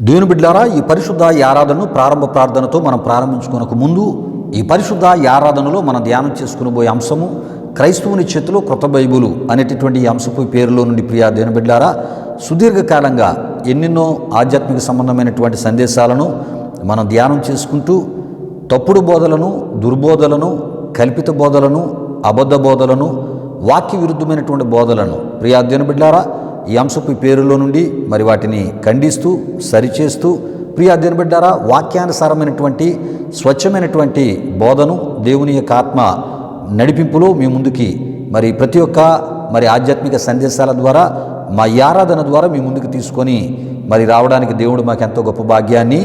దేవుని బిడ్డలారా, ఈ పరిశుద్ధ ఆరాధనను ప్రారంభ ప్రార్థనతో మనం ప్రారంభించుకునక ముందు ఈ పరిశుద్ధ ఆరాధనలో మనం ధ్యానం చేసుకునబోయే అంశము క్రైస్తవుని చేతిలో క్రొత్త బైబిలు అనేటటువంటి ఈ అంశపు పేరులో నుండి ప్రియా దేవుని బిడ్డలారా, సుదీర్ఘకాలంగా ఎన్నెన్నో ఆధ్యాత్మిక సంబంధమైనటువంటి సందేశాలను మనం ధ్యానం చేసుకుంటూ తప్పుడు బోధలను, దుర్బోధలను, కల్పిత బోధలను, అబద్ధ బోధలను, వాక్య విరుద్ధమైనటువంటి బోధలను ప్రియా దేవుని బిడ్డలారా ఈ అంశపు పేరులో నుండి మరి వాటిని ఖండిస్తూ సరిచేస్తూ ప్రియా దేవుని బిడ్డలారా వాక్యానుసారమైనటువంటి స్వచ్ఛమైనటువంటి బోధను దేవుని యొక్క ఆత్మ నడిపింపులో మీ ముందుకి మరి ప్రతి ఒక్క ఆధ్యాత్మిక సందేశాల ద్వారా మా ఆరాధన ద్వారా మీ ముందుకు తీసుకొని మరి రావడానికి దేవుడు మాకు ఎంతో గొప్ప భాగ్యాన్ని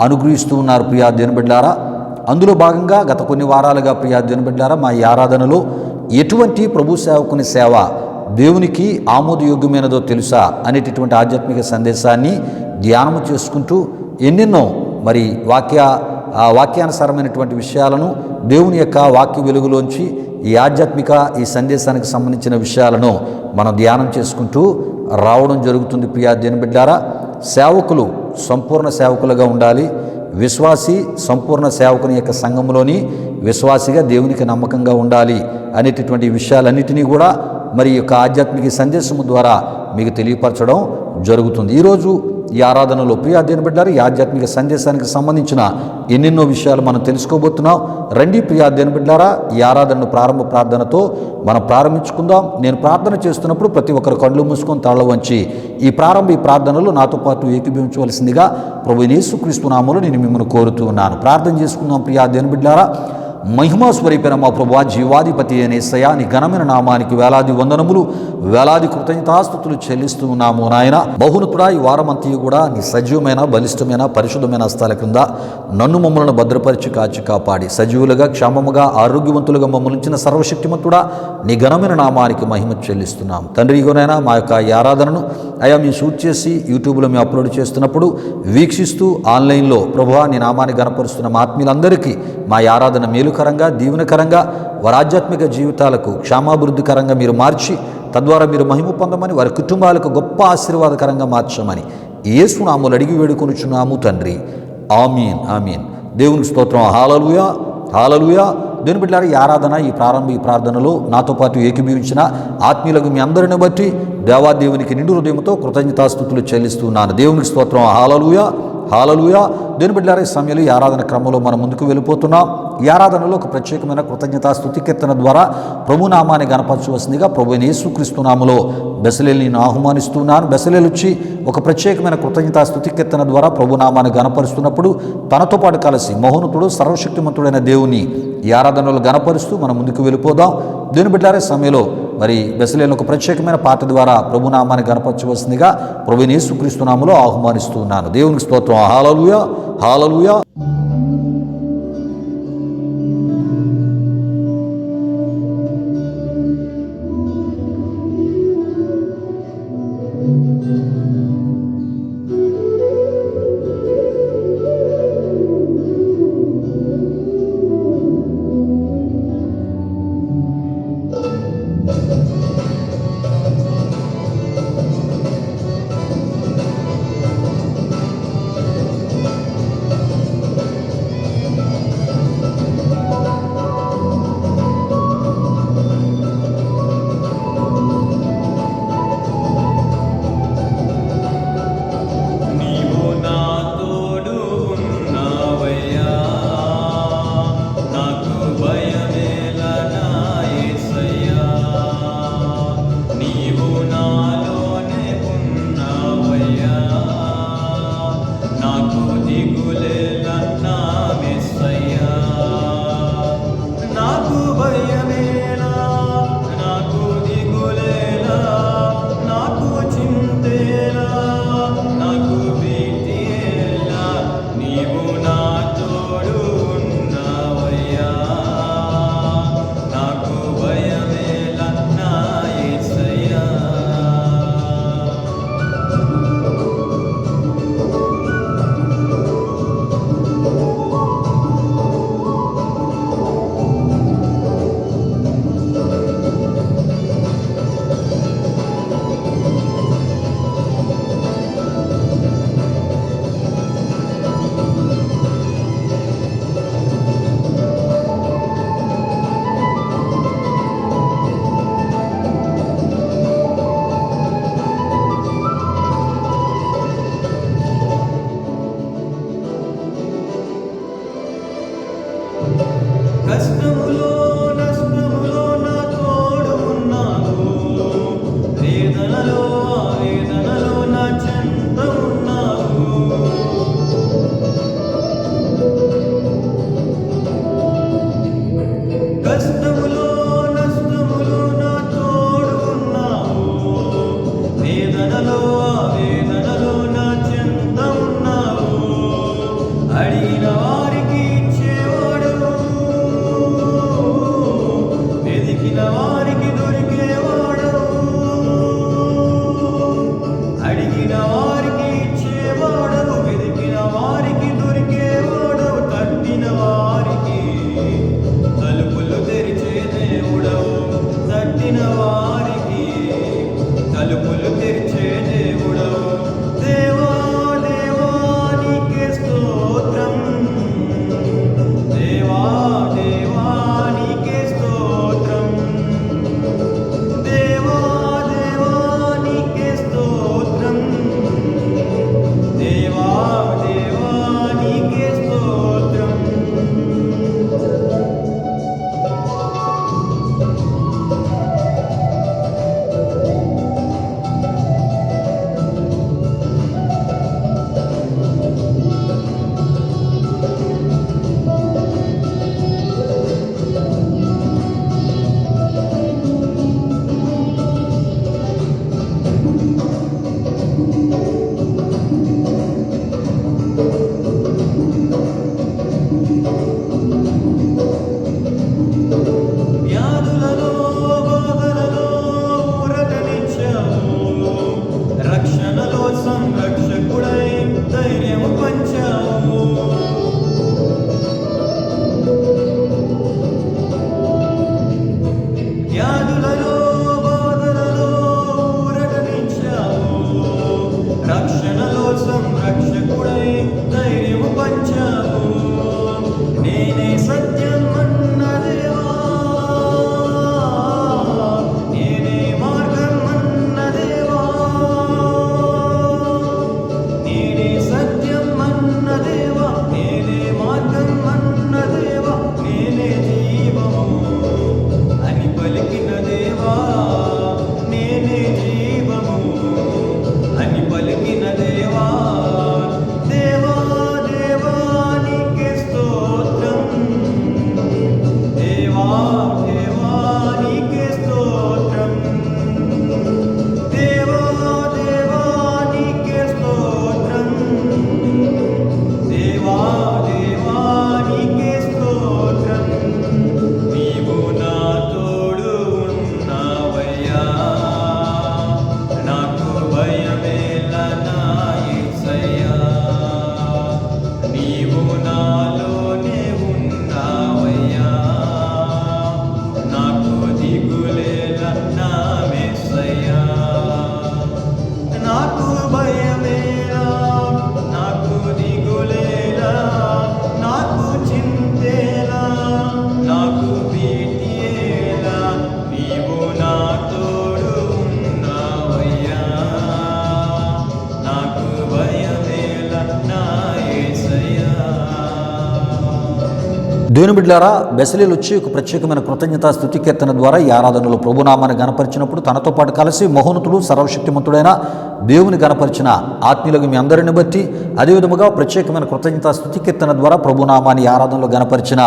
అనుగ్రహిస్తూ ఉన్నారు ప్రియా దేవుని బిడ్డలారా. అందులో భాగంగా గత కొన్ని వారాలుగా ప్రియా దేవుని బిడ్డలారా మా ఆరాధనలో ఎటువంటి ప్రభు సేవకుని సేవ దేవునికి ఆమోదయోగ్యమైనదో తెలుసా అనేటటువంటి ఆధ్యాత్మిక సందేశాన్ని ధ్యానము చేసుకుంటూ ఎన్నెన్నో మరి వాక్యానుసారమైనటువంటి విషయాలను దేవుని యొక్క వాక్య వెలుగులోంచి ఈ సందేశానికి సంబంధించిన విషయాలను మనం ధ్యానం చేసుకుంటూ రావడం జరుగుతుంది ప్రియా దేవుని బిడ్డలారా. సేవకులు సంపూర్ణ సేవకులుగా ఉండాలి. విశ్వాసి సంపూర్ణ సేవకుని యొక్క సంఘంలోని విశ్వాసిగా దేవునికి నమ్మకంగా ఉండాలి అనేటటువంటి విషయాలన్నిటినీ కూడా మరి యొక్క ఆధ్యాత్మిక సందేశము ద్వారా మీకు తెలియపరచడం జరుగుతుంది. ఈరోజు ఈ ఆరాధనలో ప్రియా దేవుని బిడ్డలారా ఈ ఆధ్యాత్మిక సందేశానికి సంబంధించిన ఎన్నెన్నో విషయాలు మనం తెలుసుకోబోతున్నాం. రండి ప్రియా దేవుని బిడ్డలారా ఈ ఆరాధనను ప్రారంభ ప్రార్థనతో మనం ప్రారంభించుకుందాం. నేను ప్రార్థన చేస్తున్నప్పుడు ప్రతి ఒక్కరు కళ్ళు మూసుకొని తల వంచి ఈ ప్రార్థనలో నాతో పాటు ఏకీభవించవలసిందిగా ప్రభువైన యేసుక్రీస్తు నామములో నేను మిమ్మల్ని కోరుతూ ఉన్నాను. ప్రార్థన చేసుకుందాం. ప్రియా దేవుని బిడ్డలారా, మహిమా స్వరూపైన మా ప్రభువా, జీవాధిపతి అనే యేసయ్యా, నీ ఘనమైన నామానికి వేలాది వందనములు, వేలాది కృతజ్ఞతాస్తుతులు చెల్లిస్తూ ఉన్నాము నాయన. బహునతుడా, ఈ వారమంతా కూడా నీ సజీవమైన, బలిష్టమైన, పరిశుద్ధమైన హస్తాల క్రింద నన్ను మమ్మల్ని భద్రపరిచి కాచి కాపాడి సజీవులుగా, క్షేమముగా, ఆరోగ్యవంతులుగా మమ్మల్ని ఉంచిన సర్వశక్తిమంతుడా నీ ఘనమైన నామానికి మహిమ చెల్లిస్తున్నాం తండ్రి. ఇగోనైనా మా యొక్క ఈ ఆరాధనను అయా మేము షూట్ చేసి యూట్యూబ్లో మేము అప్లోడ్ చేస్తున్నప్పుడు వీక్షిస్తూ ఆన్లైన్లో ప్రభువా నీ నామాన్ని గణపరుస్తున్న మా ఆత్మీయులందరికీ మా ఆరాధన మేలుకరంగా, దీవెనకరంగా, వారి ఆధ్యాత్మిక జీవితాలకు క్షేమాభివృద్ధికరంగా మీరు మార్చి తద్వారా మీరు మహిమ పొందమని, వారి కుటుంబాలకు గొప్ప ఆశీర్వాదకరంగా మార్చమని యేసు నామములో అడిగి వేడుకొనుచున్నాము తండ్రి. ఆమీన్, ఆమీన్. దేవునికి స్తోత్రం. హల్లెలూయా, హల్లెలూయా. దేవుని బిడ్డలారా, ఈ ఆరాధన ఈ ప్రార్థనలో నాతో పాటు ఏకీభవించిన ఆత్మీయులకు మీ అందరిని బట్టి దేవాదేవునికి నిండు హృదయంతో కృతజ్ఞతాస్తుతులు చెల్లిస్తున్నాను. దేవునికి స్తోత్రం. హల్లెలూయా, హల్లెలూయా. దేవుని బిడ్డలారా, ఈ సమయంలో ఈ ఆరాధన క్రమంలో మనం ముందుకు వెళ్ళిపోతున్నాం. ఈ ఆరాధనలో ఒక ప్రత్యేకమైన కృతజ్ఞతాస్తుతి కీర్తన ద్వారా ప్రభునామాన్ని గణపరచవలసిందిగా ప్రభువైన యేసుక్రీస్తు నామములో బెసలేల్ని నేను ఆహ్వానిస్తున్నాను. బెసలేలు వచ్చి ఒక ప్రత్యేకమైన కృతజ్ఞతాస్తుతి కీర్తన ద్వారా ప్రభునామాన్ని గణపరుస్తున్నప్పుడు తనతో పాటు కలిసి మహోన్నతుడు, సర్వశక్తిమంతుడైన దేవుని ఈ ఆరాధనలో గణపరుస్తూ మనం ముందుకు వెళ్ళిపోదాం. దేవుని బిడ్డలారా, సమయంలో మరి బెసలేలు ఒక ప్రత్యేకమైన పాట ద్వారా ప్రభునామాన్ని గణపరచవలసిందిగా ప్రభువైన యేసుక్రీస్తు నామములో ఆహ్వానిస్తున్నాను. దేవునికి స్తోత్రం. హల్లెలూయా, హల్లెలూయా. దేవుని బిడ్డలారా, బెసలేలు వచ్చి ఒక ప్రత్యేకమైన కృతజ్ఞతా స్తుతి కీర్తన ద్వారా ఈ ఆరాధనలో ప్రభునామాన్ని గణపరిచినప్పుడు తనతో పాటు కలిసి మహోన్నతుడు సర్వశక్తిమంతుడైన దేవుని గణపరిచిన ఆత్మీయులకు మీ అందరిని బట్టి, అదేవిధముగా ప్రత్యేకమైన కృతజ్ఞతా స్తుతి కీర్తన ద్వారా ప్రభునామాన్ని ఆరాధనలో గణపరిచిన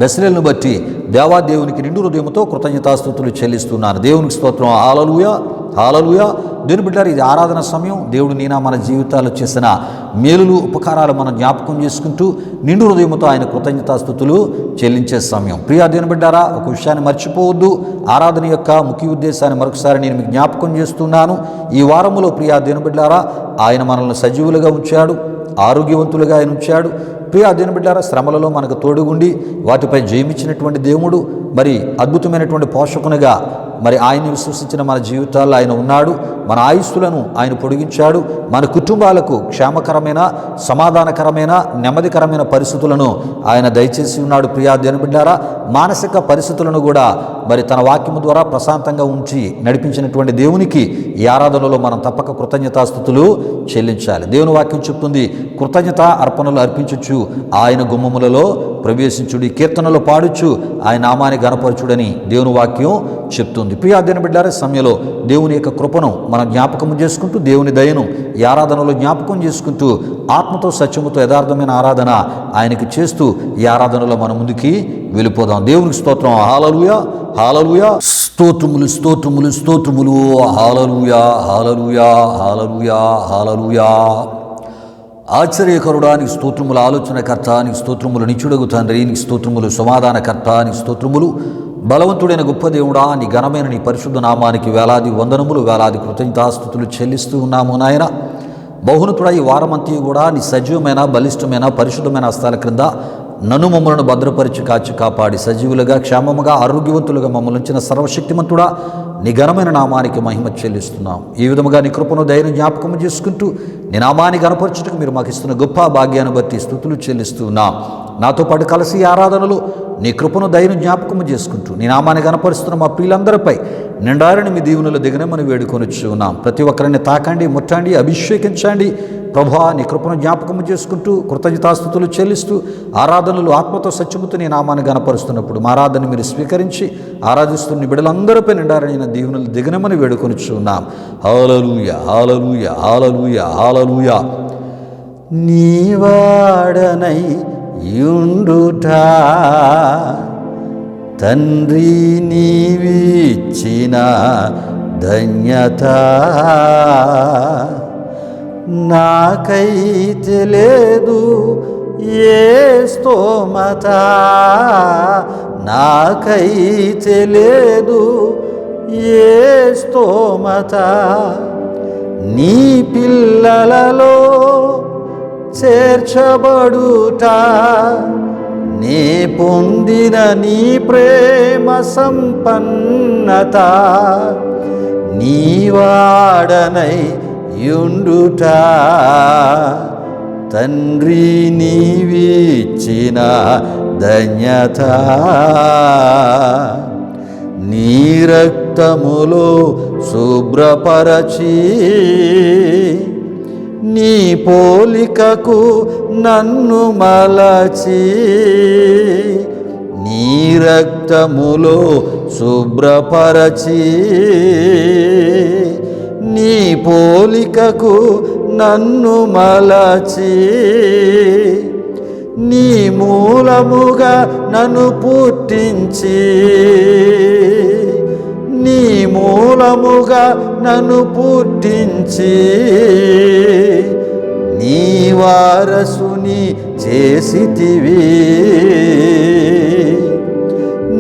బెసలేలను బట్టి దేవాదేవునికి నిండు హృదయంతో కృతజ్ఞతాస్తుతులు చెల్లిస్తున్నాను. దేవునికి స్తోత్రం. హల్లెలూయా, హల్లెలూయా. దేవుని బిడ్డలారా, ఇది ఆరాధన సమయం. దేవుడు నీనా మన జీవితాల్లో చేసిన మేలులు ఉపకారాలు మనం జ్ఞాపకం చేసుకుంటూ నిండు హృదయంతో ఆయన కృతజ్ఞతాస్తుతులు చెల్లించే సమయం. ప్రియా దేవుని బిడ్డలారా, ఒక విషయాన్ని మర్చిపోవద్దు. ఆరాధన యొక్క ముఖ్య ఉద్దేశాన్ని మరొకసారి నేను మీకు జ్ఞాపకం చేస్తున్నాను. ఈ వారములో ప్రియా దేవుని బిడ్డలారా, ఆయన మనల్ని సజీవులుగా ఉంచాడు, ఆరోగ్యవంతులుగా ఆయన ఉంచాడు. ప్రియా దేవుని బిడ్డలారా, శ్రమలలో మనకు తోడుగుండి వాటిపై జయమిచ్చినటువంటి దేవుడు మరి అద్భుతమైనటువంటి పోషకునిగా మరి ఆయన్ని విశ్వసించిన మన జీవితాల్లో ఆయన ఉన్నాడు. మన ఆయుస్సులను ఆయన పొడిగించాడు. మన కుటుంబాలకు క్షేమకరమైన, సమాధానకరమైన, నెమ్మదికరమైన పరిస్థితులను ఆయన దయచేసి ఉన్నాడు. ప్రియా దేవుని బిడ్డలారా, మానసిక పరిస్థితులను కూడా మరి తన వాక్యము ద్వారా ప్రశాంతంగా ఉంచి నడిపించినటువంటి దేవునికి ఈ ఆరాధనలో మనం తప్పక కృతజ్ఞతాస్తుతులు చెల్లించాలి. దేవుని వాక్యం చెప్తుంది, కృతజ్ఞత అర్పణలు అర్పించచ్చు, ఆయన గుమ్మములలో ప్రవేశించుడి, కీర్తనలు పాడుచు ఆయన నామాన్ని గణపరచుడని దేవుని వాక్యం చెప్తుంది. ప్రియా దేవుని బిడ్డలారా, సమయంలో దేవుని యొక్క కృపను మనం జ్ఞాపకం చేసుకుంటూ, దేవుని దయను ఈ ఆరాధనలో జ్ఞాపకం చేసుకుంటూ, ఆత్మతో సత్యముతో యథార్థమైన ఆరాధన ఆయనకి చేస్తూ ఈ ఆరాధనలో మనం ముందుకి వెళ్ళిపోదాం. దేవునికి స్తోత్రం. హల్లెలూయా, హల్లెలూయా. స్తోత్రములు, స్తోత్రములు, స్తోత్రములు. హల్లెలూయా, హల్లెలూయా, హల్లెలూయా, హల్లెలూయా. ఆశ్చర్యకరుడా నీకు స్తోత్రములు, ఆలోచనకర్త నీకు స్తోత్రములు, నిత్యుడగు తండ్రి నీకు స్తోత్రములు, సమాధానకర్త నీకు స్తోత్రములు, బలవంతుడైన గొప్ప దేవుడా నీ ఘనమైన నీ పరిశుద్ధ నామానికి వేలాది వందనములు, వేలాది కృతజ్ఞతాస్తుతులు చెల్లిస్తూ ఉన్నాము నాయన. బహునతుడా, ఈ వారమంతా కూడా నీ సజీవమైన, బలిష్టమైన, పరిశుద్ధమైన హస్తాల క్రింద నన్ను మమ్మలను భద్రపరిచి కాచి కాపాడి సజీవులుగా, క్షేమముగా, ఆరోగ్యవంతులుగా మమ్మల్ని ఉంచిన సర్వశక్తిమంతుడా నీ ఘనమైన నామానికి మహిమ చెల్లిస్తున్నాం. ఈ విధముగా నీ కృపను దయను జ్ఞాపకం చేసుకుంటూ నీ నామాన్ని గణపరచుటకు మీరు మాకు ఇస్తున్న గొప్ప భాగ్యాన్ని బట్టి స్తుతులు చెల్లిస్తున్నాం. నాతో పాటు కలిసి ఆరాధనలు నీ కృపను దయను జ్ఞాపకం చేసుకుంటూ నీ నామాన్ని గణపరుస్తున్న మా ప్రియులందరిపై నిండారని మీ దీవెనలు దిగనమని వేడుకొనొచ్చు ఉన్నాం. ప్రతి ఒక్కరిని తాకండి, ముట్టండి, అభిషేకించండి. ప్రభువా, నీ కృపను జ్ఞాపకం చేసుకుంటూ కృతజ్ఞతాస్తుతులు చెల్లిస్తూ ఆరాధనలు ఆత్మతో సత్యముతో నీ నామాన్ని గణపరుస్తున్నప్పుడు మా ఆరాధన మీరు స్వీకరించి ఆరాధిస్తున్న బిడ్డలందరిపై నిండారని దీవెనలు దిగనమని వేడుకొనొచ్చు ఉన్నాం. హల్లెలూయా, హల్లెలూయా, హల్లెలూయా, హల్లెలూయా. నీవాడనై యుండుట తండ్రి నీవిచ్చిన ధన్యత నాకైతే లేదు ఏ స్తోమత, నాకైతే లేదు ఏ స్తోమత, నీ పిల్లలలో చేర్చబడుట నే పొందిన నీ ప్రేమ సంపన్నత, నీవాడనై యుండుట తండ్రి నీవిచ్చిన ధన్యత, నీ రక్తములో శుభ్రపరచి నీ పోలికకు నన్ను మలచి, నీ రక్తములో శుభ్రపరచి నీ పోలికకు నన్ను మలచి, నీ మూలముగా నన్ను పుట్టించి, నీ మూలముగా నన్ను పుట్టించి నీ వారసుని చేసితివి,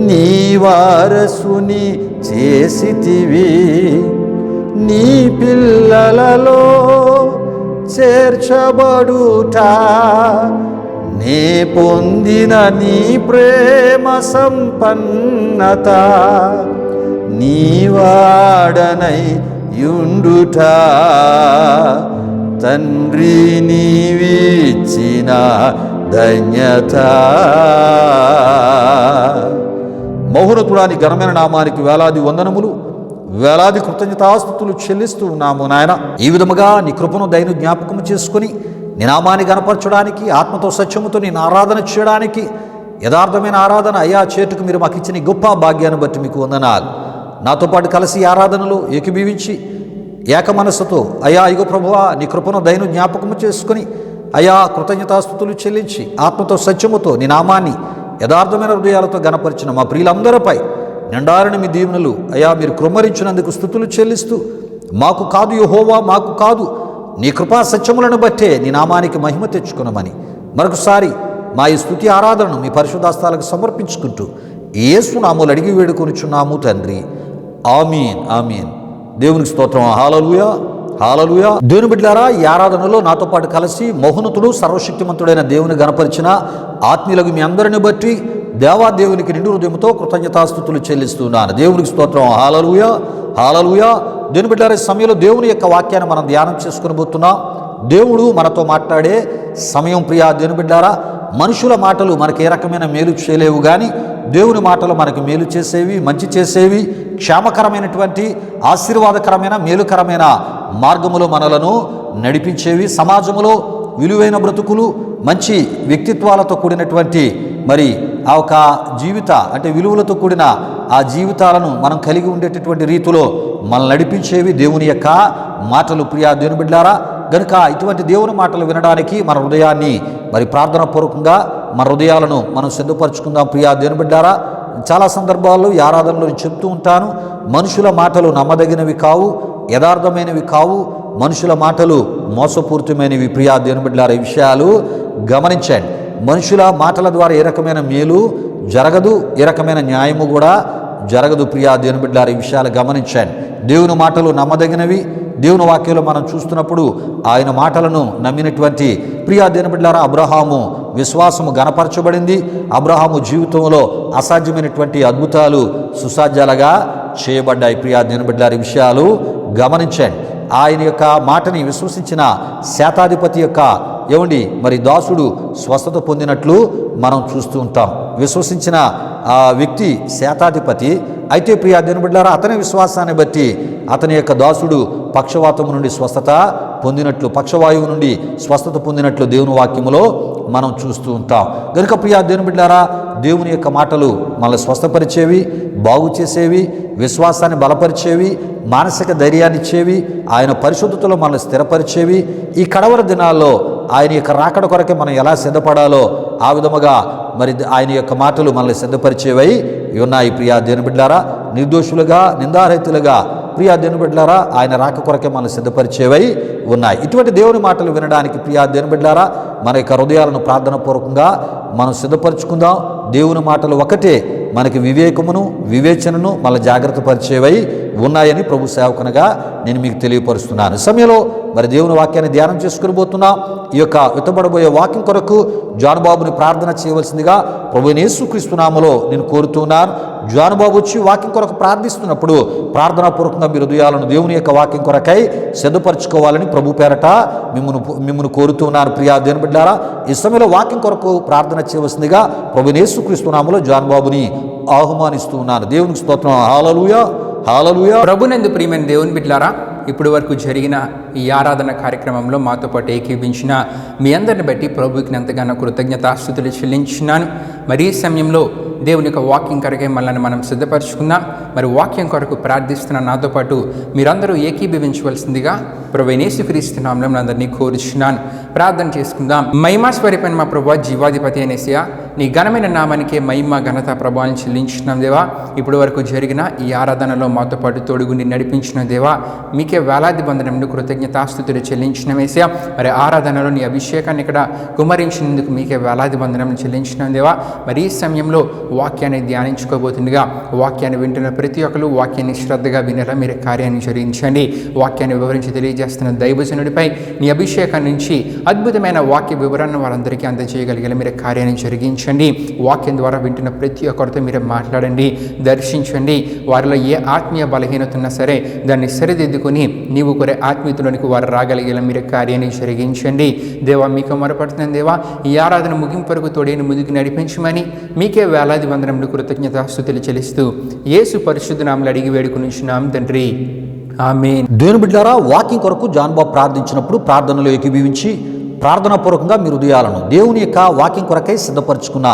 నీ వారసుని చేసితివి, నీ పిల్లలలో చేర్చబడుట నే పొందిన నీ ప్రేమ సంపన్నత, నీవాడనై యుండుట తండ్రి నీవిచ్చిన ధన్యత. మహోన్నతుడా నీ ఘనమైన నామానికి వేలాది వందనములు, వేలాది కృతజ్ఞతాస్తుతులు చెల్లిస్తూ ఉన్నాము నాయన. ఈ విధముగా నీ కృపను దయను జ్ఞాపకం చేసుకుని నీ నామాన్ని గణపరచడానికి, ఆత్మతో సత్యముతో నేను ఆరాధన చేయడానికి యథార్థమైన ఆరాధన అయ్యా చేటుకు మీరు మాకు ఇచ్చిన ఈ గొప్ప భాగ్యాన్ని బట్టి మీకు వందనాలు. నాతో పాటు కలిసి ఈ ఆరాధనలో ఏకీభవించి ఏక మనస్సుతో అయ్యా ఇగో ప్రభువా నీ కృపను దయను జ్ఞాపకము చేసుకుని అయ్యా కృతజ్ఞతాస్తుతులు చెల్లించి ఆత్మతో సత్యముతో నీ నామాన్ని యథార్థమైన హృదయాలతో గణపరిచిన మా ప్రియులందరిపై నిండారని మీ దీవెనలు అయ్యా మీరు కృమ్మరించినందుకు స్తుతులు చెల్లిస్తూ మాకు కాదు యెహోవా మాకు కాదు నీ కృపా సత్యములను బట్టే నీ నామానికి మహిమ తెచ్చుకునమని మరొకసారి మా ఈ స్తుతి ఆరాధనను మీ పరిశుద్ధాస్తాలకు సమర్పించుకుంటూ యేసు నామములో అడిగి వేడుకొనుచున్నాము తండ్రి. ఆమీన్ ఆమీన్. దేవునికి స్తోత్రం. హల్లెలూయా హల్లెలూయా. దేవుని బిడ్డలారా, ఈ ఆరాధనలో నాతో పాటు కలిసి మహోన్నతుడు సర్వశక్తిమంతుడైన దేవుని గణపరిచిన ఆత్మీయులకు మీ అందరిని బట్టి దేవాదేవునికి నిండు హృదయంతో కృతజ్ఞతాస్తుతులు చెల్లిస్తున్నాను. దేవునికి స్తోత్రం. హల్లెలూయా హల్లెలూయా. దేవుని బిడ్డలారా, ఈ సమయంలో దేవుని యొక్క వాక్యాన్ని మనం ధ్యానం చేసుకుని పోతున్నాం. దేవుడు మనతో మాట్లాడే సమయం. ప్రియా దేవుని బిడ్డలారా, మనుషుల మాటలు మనకి ఏ రకమైన మేలు చేయలేవు, కానీ దేవుని మాటలు మనకు మేలు చేసేవి, మంచి చేసేవి, క్షేమకరమైనటువంటి ఆశీర్వాదకరమైన మేలుకరమైన మార్గములో మనలను నడిపించేవి, సమాజంలో విలువైన బ్రతుకులు, మంచి వ్యక్తిత్వాలతో కూడినటువంటి మరి ఆ ఒక జీవిత అంటే విలువలతో కూడిన ఆ జీవితాలను మనం కలిగి ఉండేటటువంటి రీతిలో మనల్ని నడిపించేవి దేవుని యొక్క మాటలు. ప్రియా దేవుని బిడ్డలారా, గనుక ఇటువంటి దేవుని మాటలు వినడానికి మన హృదయాన్ని మరి ప్రార్థన పూర్వకంగా మన హృదయాలను మనం సిద్ధపరచుకుందాం. ప్రియా దేవుని బిడ్డలారా, చాలా సందర్భాల్లో ఈ ఆరాధనలో నేను చెప్తూ ఉంటాను, మనుషుల మాటలు నమ్మదగినవి కావు, యథార్థమైనవి కావు, మనుషుల మాటలు మోసపూరితమైనవి. ప్రియా దేవుని బిడ్డలారా, ఈ విషయాలు గమనించండి. మనుషుల మాటల ద్వారా ఏ రకమైన మేలు జరగదు, ఏ రకమైన న్యాయము కూడా జరగదు. ప్రియా దేవుని బిడ్డలారా, ఈ విషయాలు గమనించండి. దేవుని మాటలు నమ్మదగినవి. దేవుని వాక్యంలో మనం చూస్తున్నప్పుడు ఆయన మాటలను నమ్మినటువంటి ప్రియా దేవుని బిడ్డలారా, అబ్రహాము విశ్వాసము గణపరచబడింది. అబ్రహాము జీవితంలో అసాధ్యమైనటువంటి అద్భుతాలు సుసాధ్యాలుగా చేయబడ్డాయి. ప్రియా దేవుని బిడ్డలారా, ఈ విషయాలు గమనించండి. ఆయన యొక్క మాటని విశ్వసించిన శతాధిపతి యొక్క మరి దాసుడు స్వస్థత పొందినట్లు మనం చూస్తూ ఉంటాం. విశ్వసించిన ఆ వ్యక్తి శతాధిపతి అయితే ప్రియా దేవుని బిడ్డలారా, అతని విశ్వాసాన్ని బట్టి అతని యొక్క దాసుడు పక్షవాతము నుండి స్వస్థత పొందినట్లు, పక్షవాయువు నుండి స్వస్థత పొందినట్లు దేవుని వాక్యములో మనం చూస్తూ ఉంటాం. కనుక ప్రియా దేవుని బిడ్డలారా, దేవుని యొక్క మాటలు మనల్ని స్వస్థపరిచేవి, బాగు చేసేవి, విశ్వాసాన్ని బలపరిచేవి, మానసిక ధైర్యాన్ని ఇచ్చేవి, ఆయన పరిశుద్ధతలో మనల్ని స్థిరపరిచేవి. ఈ కడవర దినాల్లో ఆయన యొక్క రాకడ కొరకే మనం ఎలా సిద్ధపడాలో ఆ విధముగా మరి ఆయన యొక్క మాటలు మనల్ని సిద్ధపరిచేవై ఉన్నాయి. ప్రియా దేవుని బిడ్డలారా, నిర్దోషులుగా నిందారహితులుగా ప్రియా దేవుని బిడ్డలారా ఆయన రాక కొరకే మనల్ని సిద్ధపరిచేవై ఉన్నాయి. ఇటువంటి దేవుని మాటలు వినడానికి ప్రియా దేవుని బిడ్డలారా మన యొక్క హృదయాలను ప్రార్థన పూర్వకంగా మనం సిద్ధపరచుకుందాం. దేవుని మాటలు ఒకటే మనకి వివేకమును వివేచనను మళ్ళీ జాగ్రత్త పరిచేవై ఉన్నాయని ప్రభు సేవకునిగా నేను మీకు తెలియపరుస్తున్నాను. సమయంలో మరి దేవుని వాక్యాన్ని ధ్యానం చేసుకుని పోతున్నాం. ఈ యొక్క విత్తబడబోయే వాక్యం కొరకు జానుబాబుని ప్రార్థన చేయవలసిందిగా ప్రభు యేసుక్రీస్తు నామములో నేను కోరుతున్నాను. జానుబాబు వచ్చి వాక్యం కొరకు ప్రార్థిస్తున్నప్పుడు ప్రార్థనాపూర్వకంగా మీ హృదయాలను దేవుని యొక్క వాక్యం కొరకై సిద్ధపరచుకోవాలని ప్రభు పేరట మిమ్మల్ని కోరుతున్నాను. ప్రియా దేవుని బిడ్డలారా, ఈ సమయంలో వాక్యం కొరకు ప్రార్థన చేయవలసిందిగా ప్రభు యేసుక్రీస్తు నామములో జానుబాబుని ఆహ్వానిస్తూ ఉన్నాను. దేవునికి స్తోత్రం. హల్లెలూయా హల్లెలూయా. ప్రభునందు ప్రియమైన దేవుని బిడ్డలారా, ఇప్పుడు వరకు జరిగిన ఈ ఆరాధన కార్యక్రమంలో మాతో పాటు ఏకీభించిన మీ అందరిని బట్టి ప్రభువుకి ఎంతగానో కృతజ్ఞతాస్తుతులు చెల్లించున్నాను. మరి ఈ సమయంలో దేవుని యొక్క వాక్యం కొరకే మనల్ని మనం సిద్ధపరచుకుందాం. మరి వాక్యం కొరకు ప్రార్థిస్తున్న నాతో పాటు మీరందరూ ఏకీభవించవలసిందిగా ప్రభువైన యేసుక్రీస్తు నామములో అందరినీ కోరుచున్నాను. ప్రార్థన చేసుకుందాం. మహిమా స్వరూపైన మా ప్రభువా, జీవాధిపతి అయిన యేసయ్యా, నీ ఘనమైన నామానికే మహిమ ఘనత ప్రభావాన్ని చెల్లించున్నాం దేవా. ఇప్పటి వరకు జరిగిన ఈ ఆరాధనలో మాతో పాటు తోడుగుండి నడిపించిన దేవా, మీకే వేలాది వందనములు కృతజ్ఞతాస్తుతులు చెల్లించిన యేసయ్యా. మరి ఆరాధనలో నీ అభిషేకాన్ని ఇక్కడ కుమ్మరించినందుకు మీకే వేలాది వందనములు చెల్లించిన దేవా. మరి ఈ సమయంలో వాక్యాన్ని ధ్యానించుకోబోతుండగా వాక్యాన్ని వింటున్న ప్రతి ఒక్కరు వాక్యాన్ని శ్రద్ధగా వినేలా మీరు కార్యాన్ని జరిగించండి. వాక్యాన్ని వివరించి తెలియజేస్తున్న దైవజనుడిపై నీ అభిషేకం నుంచి అద్భుతమైన వాక్య వివరాన్ని వారందరికీ అందజేయగలిగేలా మీరు కార్యాన్ని జరిగించండి. వాక్యం ద్వారా వింటున్న ప్రతి ఒక్కరితో మీరు మాట్లాడండి, దర్శించండి. వారిలో ఏ ఆత్మీయ బలహీనత ఉన్నా సరే దాన్ని సరిదిద్దుకొని నీవు కోరే ఆత్మీయతలోనికి వారు రాగలిగేలా మీరు కార్యాన్ని జరిగించండి. దేవా, మీకు మొరపడుతున్నాను దేవా, ఈ ఆరాధన ముగింపు వరకు తోడైన ముందుకు నడిపించమని మీకే వేలాది వందనములు కృతజ్ఞతాస్తుతులు చెల్లిస్తూ యేసు పరిశుద్ధ నామములో అడిగి వేడుకొనుచున్నాం తండ్రి, ఆమేన్. దేవుని బిడ్డలారా, వాక్యం కొరకు జానుబాబు ప్రార్థించినప్పుడు ప్రార్థనలో ఏకీభవించి ప్రార్థనాపూర్వకంగా మీ హృదయాలను దేవుని యొక్క వాక్యం కొరకై సిద్ధపరచుకున్న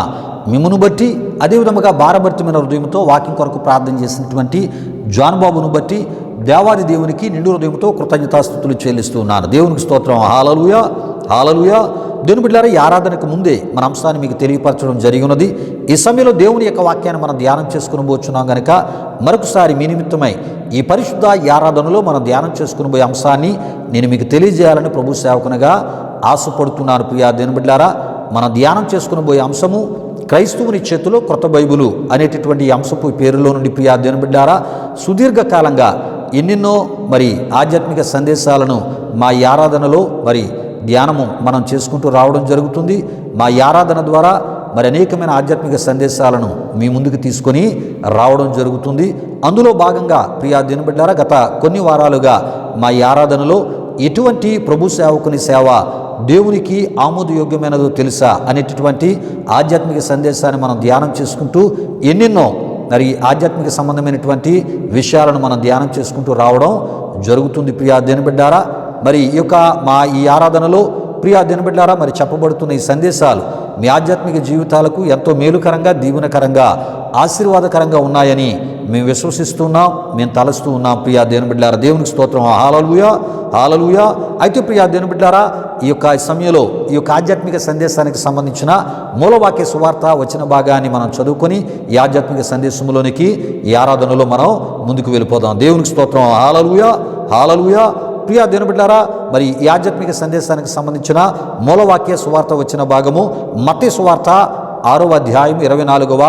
మిమ్మును బట్టి, అదేవిధముగా భారభరితమైన హృదయంతో వాక్యం కొరకు ప్రార్థన చేసినటువంటి జాన్ బాబును బట్టి దేవాది దేవునికి నిండు హృదయంతో కృతజ్ఞతాస్తుతులు చెల్లిస్తూ ఉన్నాను. దేవునికి స్తోత్రం. హల్లెలూయా, హల్లెలూయా. దేవుని బిడ్డలారా, ఈ ఆరాధనకు ముందే మన అంశాన్ని మీకు తెలియపరచడం జరిగినది. ఈ సమయంలో దేవుని యొక్క వాక్యాన్ని మనం ధ్యానం చేసుకుని పోతున్నాం కనుక మరొకసారి మీ నిమిత్తమై ఈ పరిశుద్ధ ఈ ఆరాధనలో మనం ధ్యానం చేసుకుని పోయే అంశాన్ని నేను మీకు తెలియజేయాలని ప్రభు సేవకునిగా ఆశపడుతున్నాను. ప్రియా దేవుని బిడ్డలారా, మనం ధ్యానం చేసుకుని పోయే అంశము క్రైస్తవుని చేతిలో క్రొత్త బైబిలు అనేటటువంటి అంశపు పేరులో నుండి ప్రియా దేవుని బిడ్డలారా, సుదీర్ఘకాలంగా ఎన్నెన్నో ఆధ్యాత్మిక సందేశాలను మా ఈ ఆరాధనలో ధ్యానము మనం చేసుకుంటూ రావడం జరుగుతుంది. మా ఈ ఆరాధన ద్వారా అనేకమైన ఆధ్యాత్మిక సందేశాలను మీ ముందుకు తీసుకొని రావడం జరుగుతుంది. అందులో భాగంగా ప్రియా దేవుని బిడ్డలారా, గత కొన్ని వారాలుగా మా ఈ ఆరాధనలో ఎటువంటి ప్రభు సేవకుని సేవ దేవునికి ఆమోదయోగ్యమైనదో తెలుసా అనేటటువంటి ఆధ్యాత్మిక సందేశాన్ని మనం ధ్యానం చేసుకుంటూ ఎన్నెన్నో ఆధ్యాత్మిక సంబంధమైనటువంటి విషయాలను మనం ధ్యానం చేసుకుంటూ రావడం జరుగుతుంది. ప్రియా దేవుని బిడ్డలారా, ఈ యొక్క మా ఈ ఆరాధనలో ప్రియా దేవుని బిడ్డలారా, చెప్పబడుతున్న ఈ సందేశాలు మీ ఆధ్యాత్మిక జీవితాలకు ఎంతో మేలుకరంగా, దీవెనకరంగా, ఆశీర్వాదకరంగా ఉన్నాయని మేము విశ్వసిస్తున్నాం, మేము తలస్తూ ఉన్నాం. ప్రియా దేవుని బిడ్డలారా, దేవునికి స్తోత్రం. హల్లెలూయా, హల్లెలూయా. అయితే ప్రియా దేవుని బిడ్డలారా, ఈ యొక్క సమయంలో ఈ యొక్క ఆధ్యాత్మిక సందేశానికి సంబంధించిన మూలవాక్య సువార్త వచ్చిన భాగాన్ని మనం చదువుకొని ఈ ఆధ్యాత్మిక సందేశంలోనికి ఈ ఆరాధనలో మనం ముందుకు వెళ్ళిపోదాం. దేవునికి స్తోత్రం. హల్లెలూయా, హల్లెలూయా. ప్రియా దేవుని బిడ్డలారా, ఈ ఆధ్యాత్మిక సందేశానికి సంబంధించిన మూలవాక్య సువార్త వచ్చిన భాగము మత్తయి సువార్త 6వ అధ్యాయం 24వ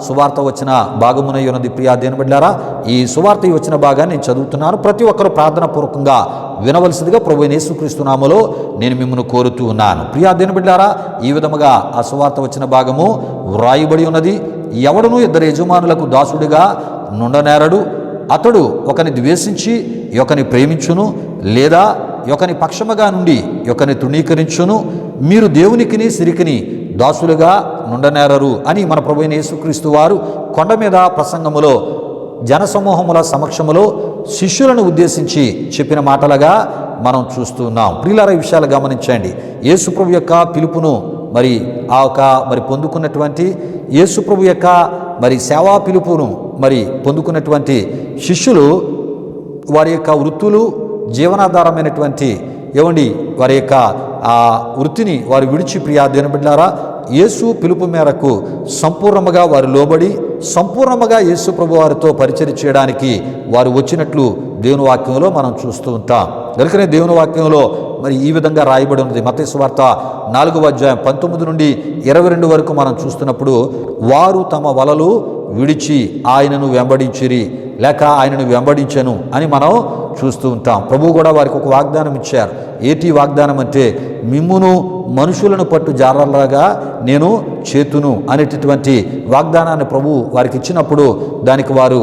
సువార్త వచ్చిన భాగమునై ఉన్నది. ప్రియా దేవుని బిడ్డలారా, ఈ సువార్త వచ్చిన భాగాన్ని నేను చదువుతున్నాను. ప్రతి ఒక్కరూ ప్రార్థనాపూర్వకంగా వినవలసిందిగా ప్రభువైన యేసుక్రీస్తు నామములో నేను మిమ్మల్ని కోరుతూ ఉన్నాను. ప్రియా దేవుని బిడ్డలారా, ఈ విధముగా ఆ సువార్త వచ్చిన భాగము వ్రాయబడి ఉన్నది. ఎవడునూ ఇద్దరు యజమానులకు దాసుడిగా నుండనేరడు. అతడు ఒకని ద్వేషించి ఒకని ప్రేమించును, లేదా ఒకని పక్షముగా నుండి ఒకని తృణీకరించును. మీరు దేవునికిని సిరికిని దాసులుగా నుండనేరరు అని మన ప్రభువైన యేసుక్రీస్తు వారు కొండ మీద ప్రసంగములో జనసమూహముల సమక్షములో శిష్యులను ఉద్దేశించి చెప్పిన మాటలుగా మనం చూస్తున్నాం. ప్రియులారా, ఈ విషయాలు గమనించండి. యేసు ప్రభు యొక్క పిలుపును పొందుకున్నటువంటి యేసు ప్రభు యొక్క సేవా పిలుపును పొందుకున్నటువంటి శిష్యులు వారి యొక్క వృత్తులు, జీవనాధారమైనటువంటి వారి యొక్క ఆ వృత్తిని వారు విడిచి ప్రియా దేవుని బిడ్డలారా, యేసు పిలుపు మేరకు సంపూర్ణముగా వారు లోబడి సంపూర్ణముగా యేసు ప్రభు వారితో పరిచర్య చేయడానికి వారు వచ్చినట్లు దేవుని వాక్యంలో మనం చూస్తూ ఉంటాం. కనుకనే దేవుని వాక్యంలో ఈ విధంగా రాయబడి ఉన్నది. మత్తయి సువార్త 4వ అధ్యాయం 19 నుండి 22 వరకు మనం చూస్తున్నప్పుడు, వారు తమ వలలు విడిచి ఆయనను వెంబడించిరి, లేక ఆయనను వెంబడించను అని మనం చూస్తూ ఉంటాం. ప్రభువు కూడా వారికి ఒక వాగ్దానం ఇచ్చారు. ఏటి వాగ్దానం అంటే, మిమ్మును మనుషులను పట్టు జారలాగా నేను చేతును అనేటటువంటి వాగ్దానాన్ని ప్రభు వారికి ఇచ్చినప్పుడు దానికి వారు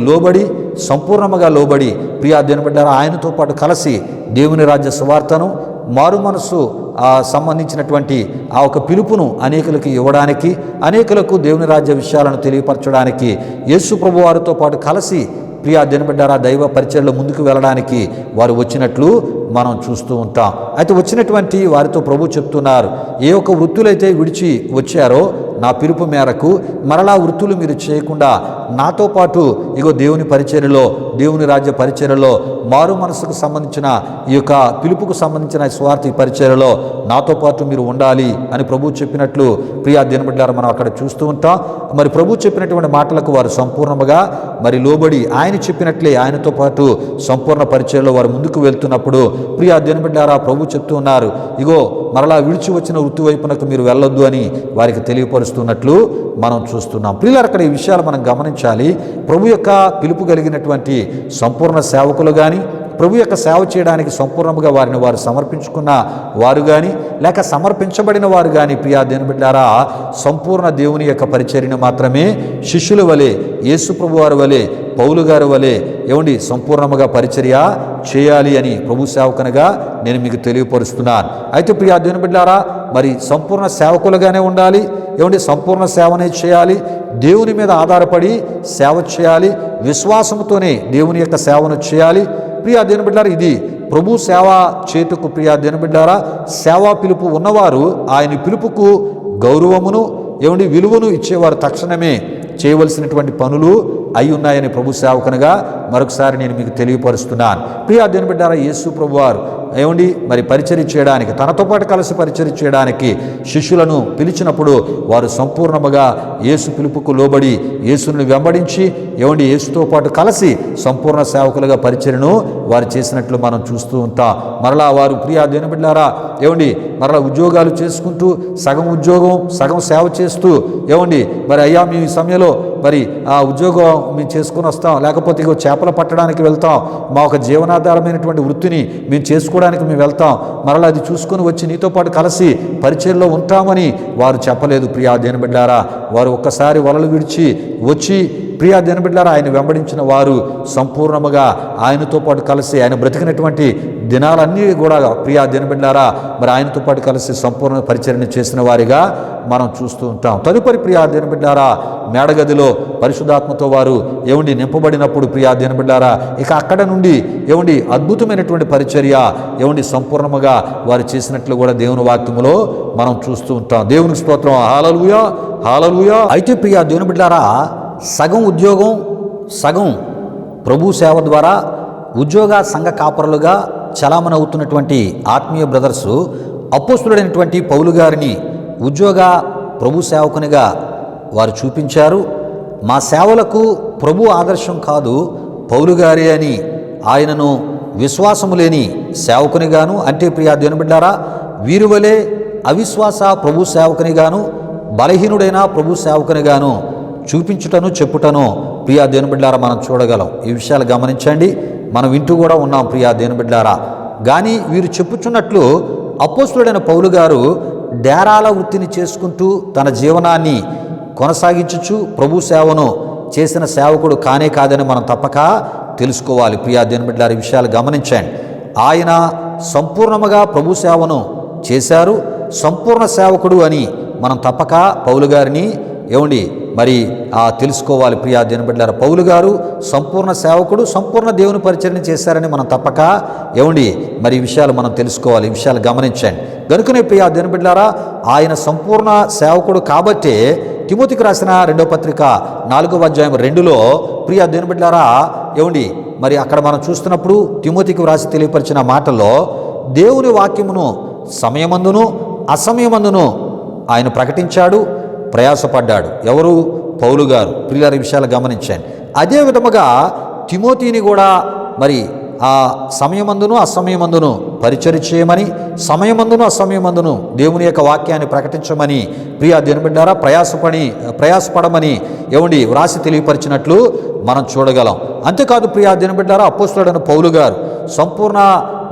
లోబడి సంపూర్ణముగా లోబడి ప్రియా దేవుని బిడ్డలారా, ఆయనతో పాటు కలిసి దేవుని రాజ్య సువార్తను, మారు మనస్సు సంబంధించినటువంటి ఆ ఒక పిలుపును అనేకులకు ఇవ్వడానికి, అనేకులకు దేవుని రాజ్య విషయాలను తెలియపరచడానికి యేసు ప్రభు వారితో పాటు కలిసి ప్రియా దేవుని బిడ్డలారా, దైవ పరిచర్యలో ముందుకు వెళ్ళడానికి వారు వచ్చినట్లు మనం చూస్తూ ఉంటాం. అయితే వచ్చినటువంటి వారితో ప్రభు చెప్తున్నారు, ఏ ఒక్క వృత్తులైతే విడిచి వచ్చారో నా పిలుపు మేరకు మరలా వృత్తులు మీరు చేయకుండా నాతో పాటు దేవుని పరిచర్యలో, దేవుని రాజ్య పరిచర్యలో, మారు మనసుకు సంబంధించిన ఈ యొక్క పిలుపుకు సంబంధించిన స్వార్థ పరిచర్యలో నాతో పాటు మీరు ఉండాలి అని ప్రభు చెప్పినట్లు ప్రియా దేవుని బిడ్డలారా మనం అక్కడ చూస్తూ ఉంటాం. ప్రభు చెప్పినటువంటి మాటలకు వారు సంపూర్ణముగా లోబడి ఆయన చెప్పినట్లే ఆయనతో పాటు సంపూర్ణ పరిచర్యలో వారు ముందుకు వెళ్తున్నప్పుడు ప్రియా దేవుని బిడ్డలారా, ప్రభు చెప్తూ ఉన్నారు, మరలా విడిచి వచ్చిన వృత్తి వైపునకు మీరు వెళ్ళొద్దు అని వారికి తెలియపరుస్తున్నట్లు మనం చూస్తున్నాం. ప్రియులారా, అక్కడ ఈ విషయాలు మనం గమనించాలి. ప్రభు యొక్క పిలుపు కలిగినటువంటి సంపూర్ణ సేవకులు కానీ, ప్రభు యొక్క సేవ చేయడానికి సంపూర్ణంగా వారిని వారు సమర్పించుకున్న వారు కానీ, లేక సమర్పించబడిన వారు కానీ ప్రియా దేవుని బిడ్డలారా, సంపూర్ణ దేవుని యొక్క పరిచర్యను మాత్రమే శిష్యుల వలె, యేసు ప్రభు వారి వలె, పౌలు గారి వలె సంపూర్ణముగా పరిచర్య చేయాలి అని ప్రభు సేవకునిగా నేను మీకు తెలియపరుస్తున్నాను. అయితే ప్రియా దేవుని బిడ్డలారా, సంపూర్ణ సేవకులుగానే ఉండాలి. సంపూర్ణ సేవనే చేయాలి. దేవుని మీద ఆధారపడి సేవ చేయాలి. విశ్వాసంతోనే దేవుని యొక్క సేవను చేయాలి. ప్రియా దేవుని బిడ్డలారా, ఇది ప్రభు సేవా చేతుకు ప్రియా దినబిడ్డారా సేవా పిలుపు ఉన్నవారు ఆయన పిలుపుకు గౌరవమును విలువను ఇచ్చేవారు తక్షణమే చేయవలసినటువంటి పనులు అయి ఉన్నాయని ప్రభు సేవకునిగా మరొకసారి నేను మీకు తెలియపరుస్తున్నాను. ప్రియా దినబిడ్డారా యేసు ప్రభువారు మరి పరిచర్య చేయడానికి తనతో పాటు కలిసి పరిచర్య చేయడానికి శిష్యులను పిలిచినప్పుడు వారు సంపూర్ణముగా యేసు పిలుపుకు లోబడి యేసుని వెంబడించి యేసుతో పాటు కలిసి సంపూర్ణ సేవకులుగా పరిచర్యను వారు చేసినట్లు మనం చూస్తూ ఉంటాం. మరలా వారు ప్రియా దినబిడ్డారా మరలా ఉద్యోగాలు చేసుకుంటూ సగం ఉద్యోగం సగం సేవ చేస్తూ మరి అయ్యా మీ సమయంలో మరి ఆ ఉద్యోగం మేము చేసుకుని వస్తాం, లేకపోతే ఇగో చేపలు పట్టడానికి వెళ్తాం, మా ఒక జీవనాధారమైనటువంటి వృత్తిని మేము చేసుకోవడానికి మేము వెళ్తాం, మరలా అది చూసుకొని వచ్చి నీతో పాటు కలిసి పరిచర్యలో ఉంటామని వారు చెప్పలేదు. ప్రియా దినబిడ్డారా వారు ఒక్కసారి వలలు విడిచి వచ్చి ప్రియా దినబిడ్డారా ఆయన వెంబడించిన వారు సంపూర్ణముగా ఆయనతో పాటు కలిసి ఆయన బ్రతికినటువంటి దినాలన్నీ కూడా ప్రియా దినబిడ్డారా మరి ఆయనతో పాటు కలిసి సంపూర్ణ పరిచర్యను చేసిన వారిగా మనం చూస్తూ ఉంటాం. తదుపరి ప్రియా దినబిడ్డారా మేడగదిలో పరిశుద్ధాత్మతో వారు నింపబడినప్పుడు ప్రియా దినబిడ్డారా ఇక అక్కడ నుండి అద్భుతమైనటువంటి పరిచర్య సంపూర్ణముగా వారు చేసినట్లు కూడా దేవుని వాక్యములో మనం చూస్తూ ఉంటాం. దేవునికి స్తోత్రం. హల్లెలూయా హల్లెలూయా. అయితే ప్రియా దినబిడ్డారా సగం ఉద్యోగం సగం ప్రభు సేవ ద్వారా ఉద్యోగ సంఘ కాపరులుగా చలామణి అవుతున్నటువంటి ఆత్మీయ బ్రదర్సు అపోస్తులుడైనటువంటి పౌలు గారిని ఉద్యోగ ప్రభు సేవకునిగా వారు చూపించారు. మా సేవలకు ప్రభు ఆదర్శం కాదు పౌలు గారే అని ఆయనను విశ్వాసము లేని సేవకునిగాను అంటే ప్రియా దినబిడ్డారా వీరి వలె అవిశ్వాస ప్రభు సేవకునిగాను బలహీనుడైన ప్రభు సేవకునిగాను చూపించుటను చెప్పుటను ప్రియా దినబిడ్డారా మనం చూడగలం. ఈ విషయాలు గమనించండి. మనం వింటూ కూడా ఉన్నాం ప్రియా దినబిడ్డారా. కానీ వీరు చెప్పుచున్నట్లు అపోస్తులుడైన పౌలు గారు డేరాల వృత్తిని చేసుకుంటూ తన జీవనాన్ని కొనసాగించుచు ప్రభు సేవను చేసిన సేవకుడు కానే కాదని మనం తప్పక తెలుసుకోవాలి. ప్రియా దినబిడ్డారా ఈ విషయాలు గమనించండి. ఆయన సంపూర్ణముగా ప్రభు సేవను చేశారు. సంపూర్ణ సేవకుడు అని మనం తప్పక పౌలు గారిని మరి తెలుసుకోవాలి. ప్రియా దినబిడ్డారా పౌలు గారు సంపూర్ణ సేవకుడు సంపూర్ణ దేవుని పరిచర్య చేశారని మనం తప్పక మరి ఈ విషయాలు మనం తెలుసుకోవాలి. ఈ విషయాలు గమనించండి. గనుకనే ప్రియా దినబిడ్డారా ఆయన సంపూర్ణ సేవకుడు కాబట్టే తిమోతికి రాసిన 2వ పత్రిక 4వ అధ్యాయం 2లో ప్రియా దినబిడ్డారా మరి అక్కడ మనం చూస్తున్నప్పుడు తిమోతికి వ్రాసి తెలియపరిచిన మాటల్లో దేవుని వాక్యమును సమయమందును అసమయమందును ఆయన ప్రకటించాడు, ప్రయాసపడ్డాడు. ఎవరు? పౌలు గారు. ప్రియులారా ఈ విషయాలు గమనించండి. అదే విధముగా తిమోతిని కూడా మరి ఆ సమయమందును అసమయమందును పరిచర్య చేయమని సమయమందును అసమయమందును దేవుని యొక్క వాక్యాన్ని ప్రకటించమని ప్రియా దినబిడ్డారా ప్రయాసపడమని వ్రాసి తెలియపరిచినట్లు మనం చూడగలం. అంతేకాదు ప్రియా దినబిడ్డారా అపోస్తులుడైన పౌలు గారు సంపూర్ణ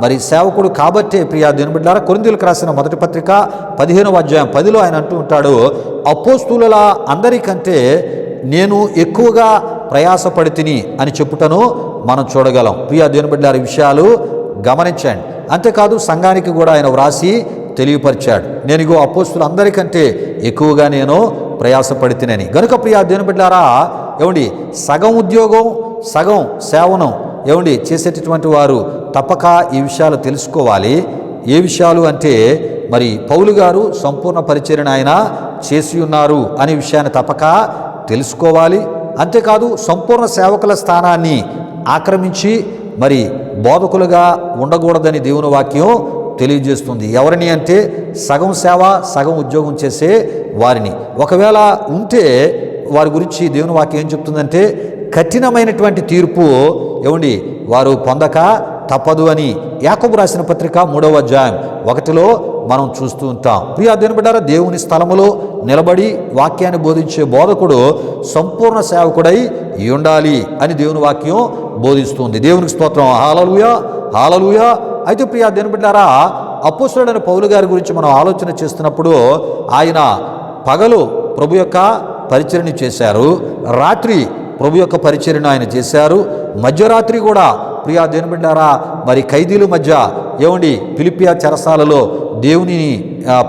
మరి సేవకుడు కాబట్టే ప్రియా దినబిడ్డారా కొరింథీయులకు రాసిన 1వ పత్రిక 15వ అధ్యాయం 10లో ఆయన అంటూ ఉంటాడు, అపోస్తులుల అందరికంటే నేను ఎక్కువగా ప్రయాసపడితిని అని చెప్పుటను మనం చూడగలం. ప్రియా దినబిడ్డారా ఈ విషయాలు గమనించండి. అంతేకాదు సంఘానికి కూడా ఆయన వ్రాసి తెలియపరిచాడు, నేను ఇగో అపోస్తులందరికంటే ఎక్కువగా నేను ప్రయాసపడితినని. గనుక ప్రియా దినబిడ్డారా సగం ఉద్యోగం సగం సేవను చేసేటటువంటి వారు తప్పక ఈ విషయాలు తెలుసుకోవాలి. ఏ విషయాలు అంటే మరి పౌలు గారు సంపూర్ణ పరిచర్యను ఆయన చేసి ఉన్నారు అనే విషయాన్ని తప్పక తెలుసుకోవాలి. అంతేకాదు సంపూర్ణ సేవకుల స్థానాన్ని ఆక్రమించి మరి బోధకులుగా ఉండకూడదని దేవుని వాక్యం తెలియజేస్తుంది. ఎవరిని అంటే సగం సేవ సగం ఉద్యోగం చేసే వారిని. ఒకవేళ ఉంటే వారి గురించి దేవుని వాక్యం ఏం చెప్తుందంటే కఠినమైనటువంటి తీర్పు వారు పొందక తప్పదు అని యాకోబు రాసిన పత్రిక 3వ అధ్యాయం 1లో మనం చూస్తూ ఉంటాం. ప్రియా దినబిడ్డారా దేవుని స్థలములో నిలబడి వాక్యాన్ని బోధించే బోధకుడు సంపూర్ణ సేవకుడై ఉండాలి అని దేవుని వాక్యం బోధిస్తుంది. దేవునికి స్తోత్రం. హల్లెలూయా హల్లెలూయా. అయితే ప్రియా దినబిడ్డారా అపోస్తలుడైన పౌలు గారి గురించి మనం ఆలోచన చేస్తున్నప్పుడు ఆయన పగలు ప్రభు యొక్క పరిచర్యను చేశారు, రాత్రి ప్రభు యొక్క పరిచర్యను ఆయన చేశారు, మధ్యరాత్రి కూడా ప్రియా దినబిడ్డారా మరి ఖైదీల మధ్య ఫిలిప్పియా చెరసాలలో దేవునిని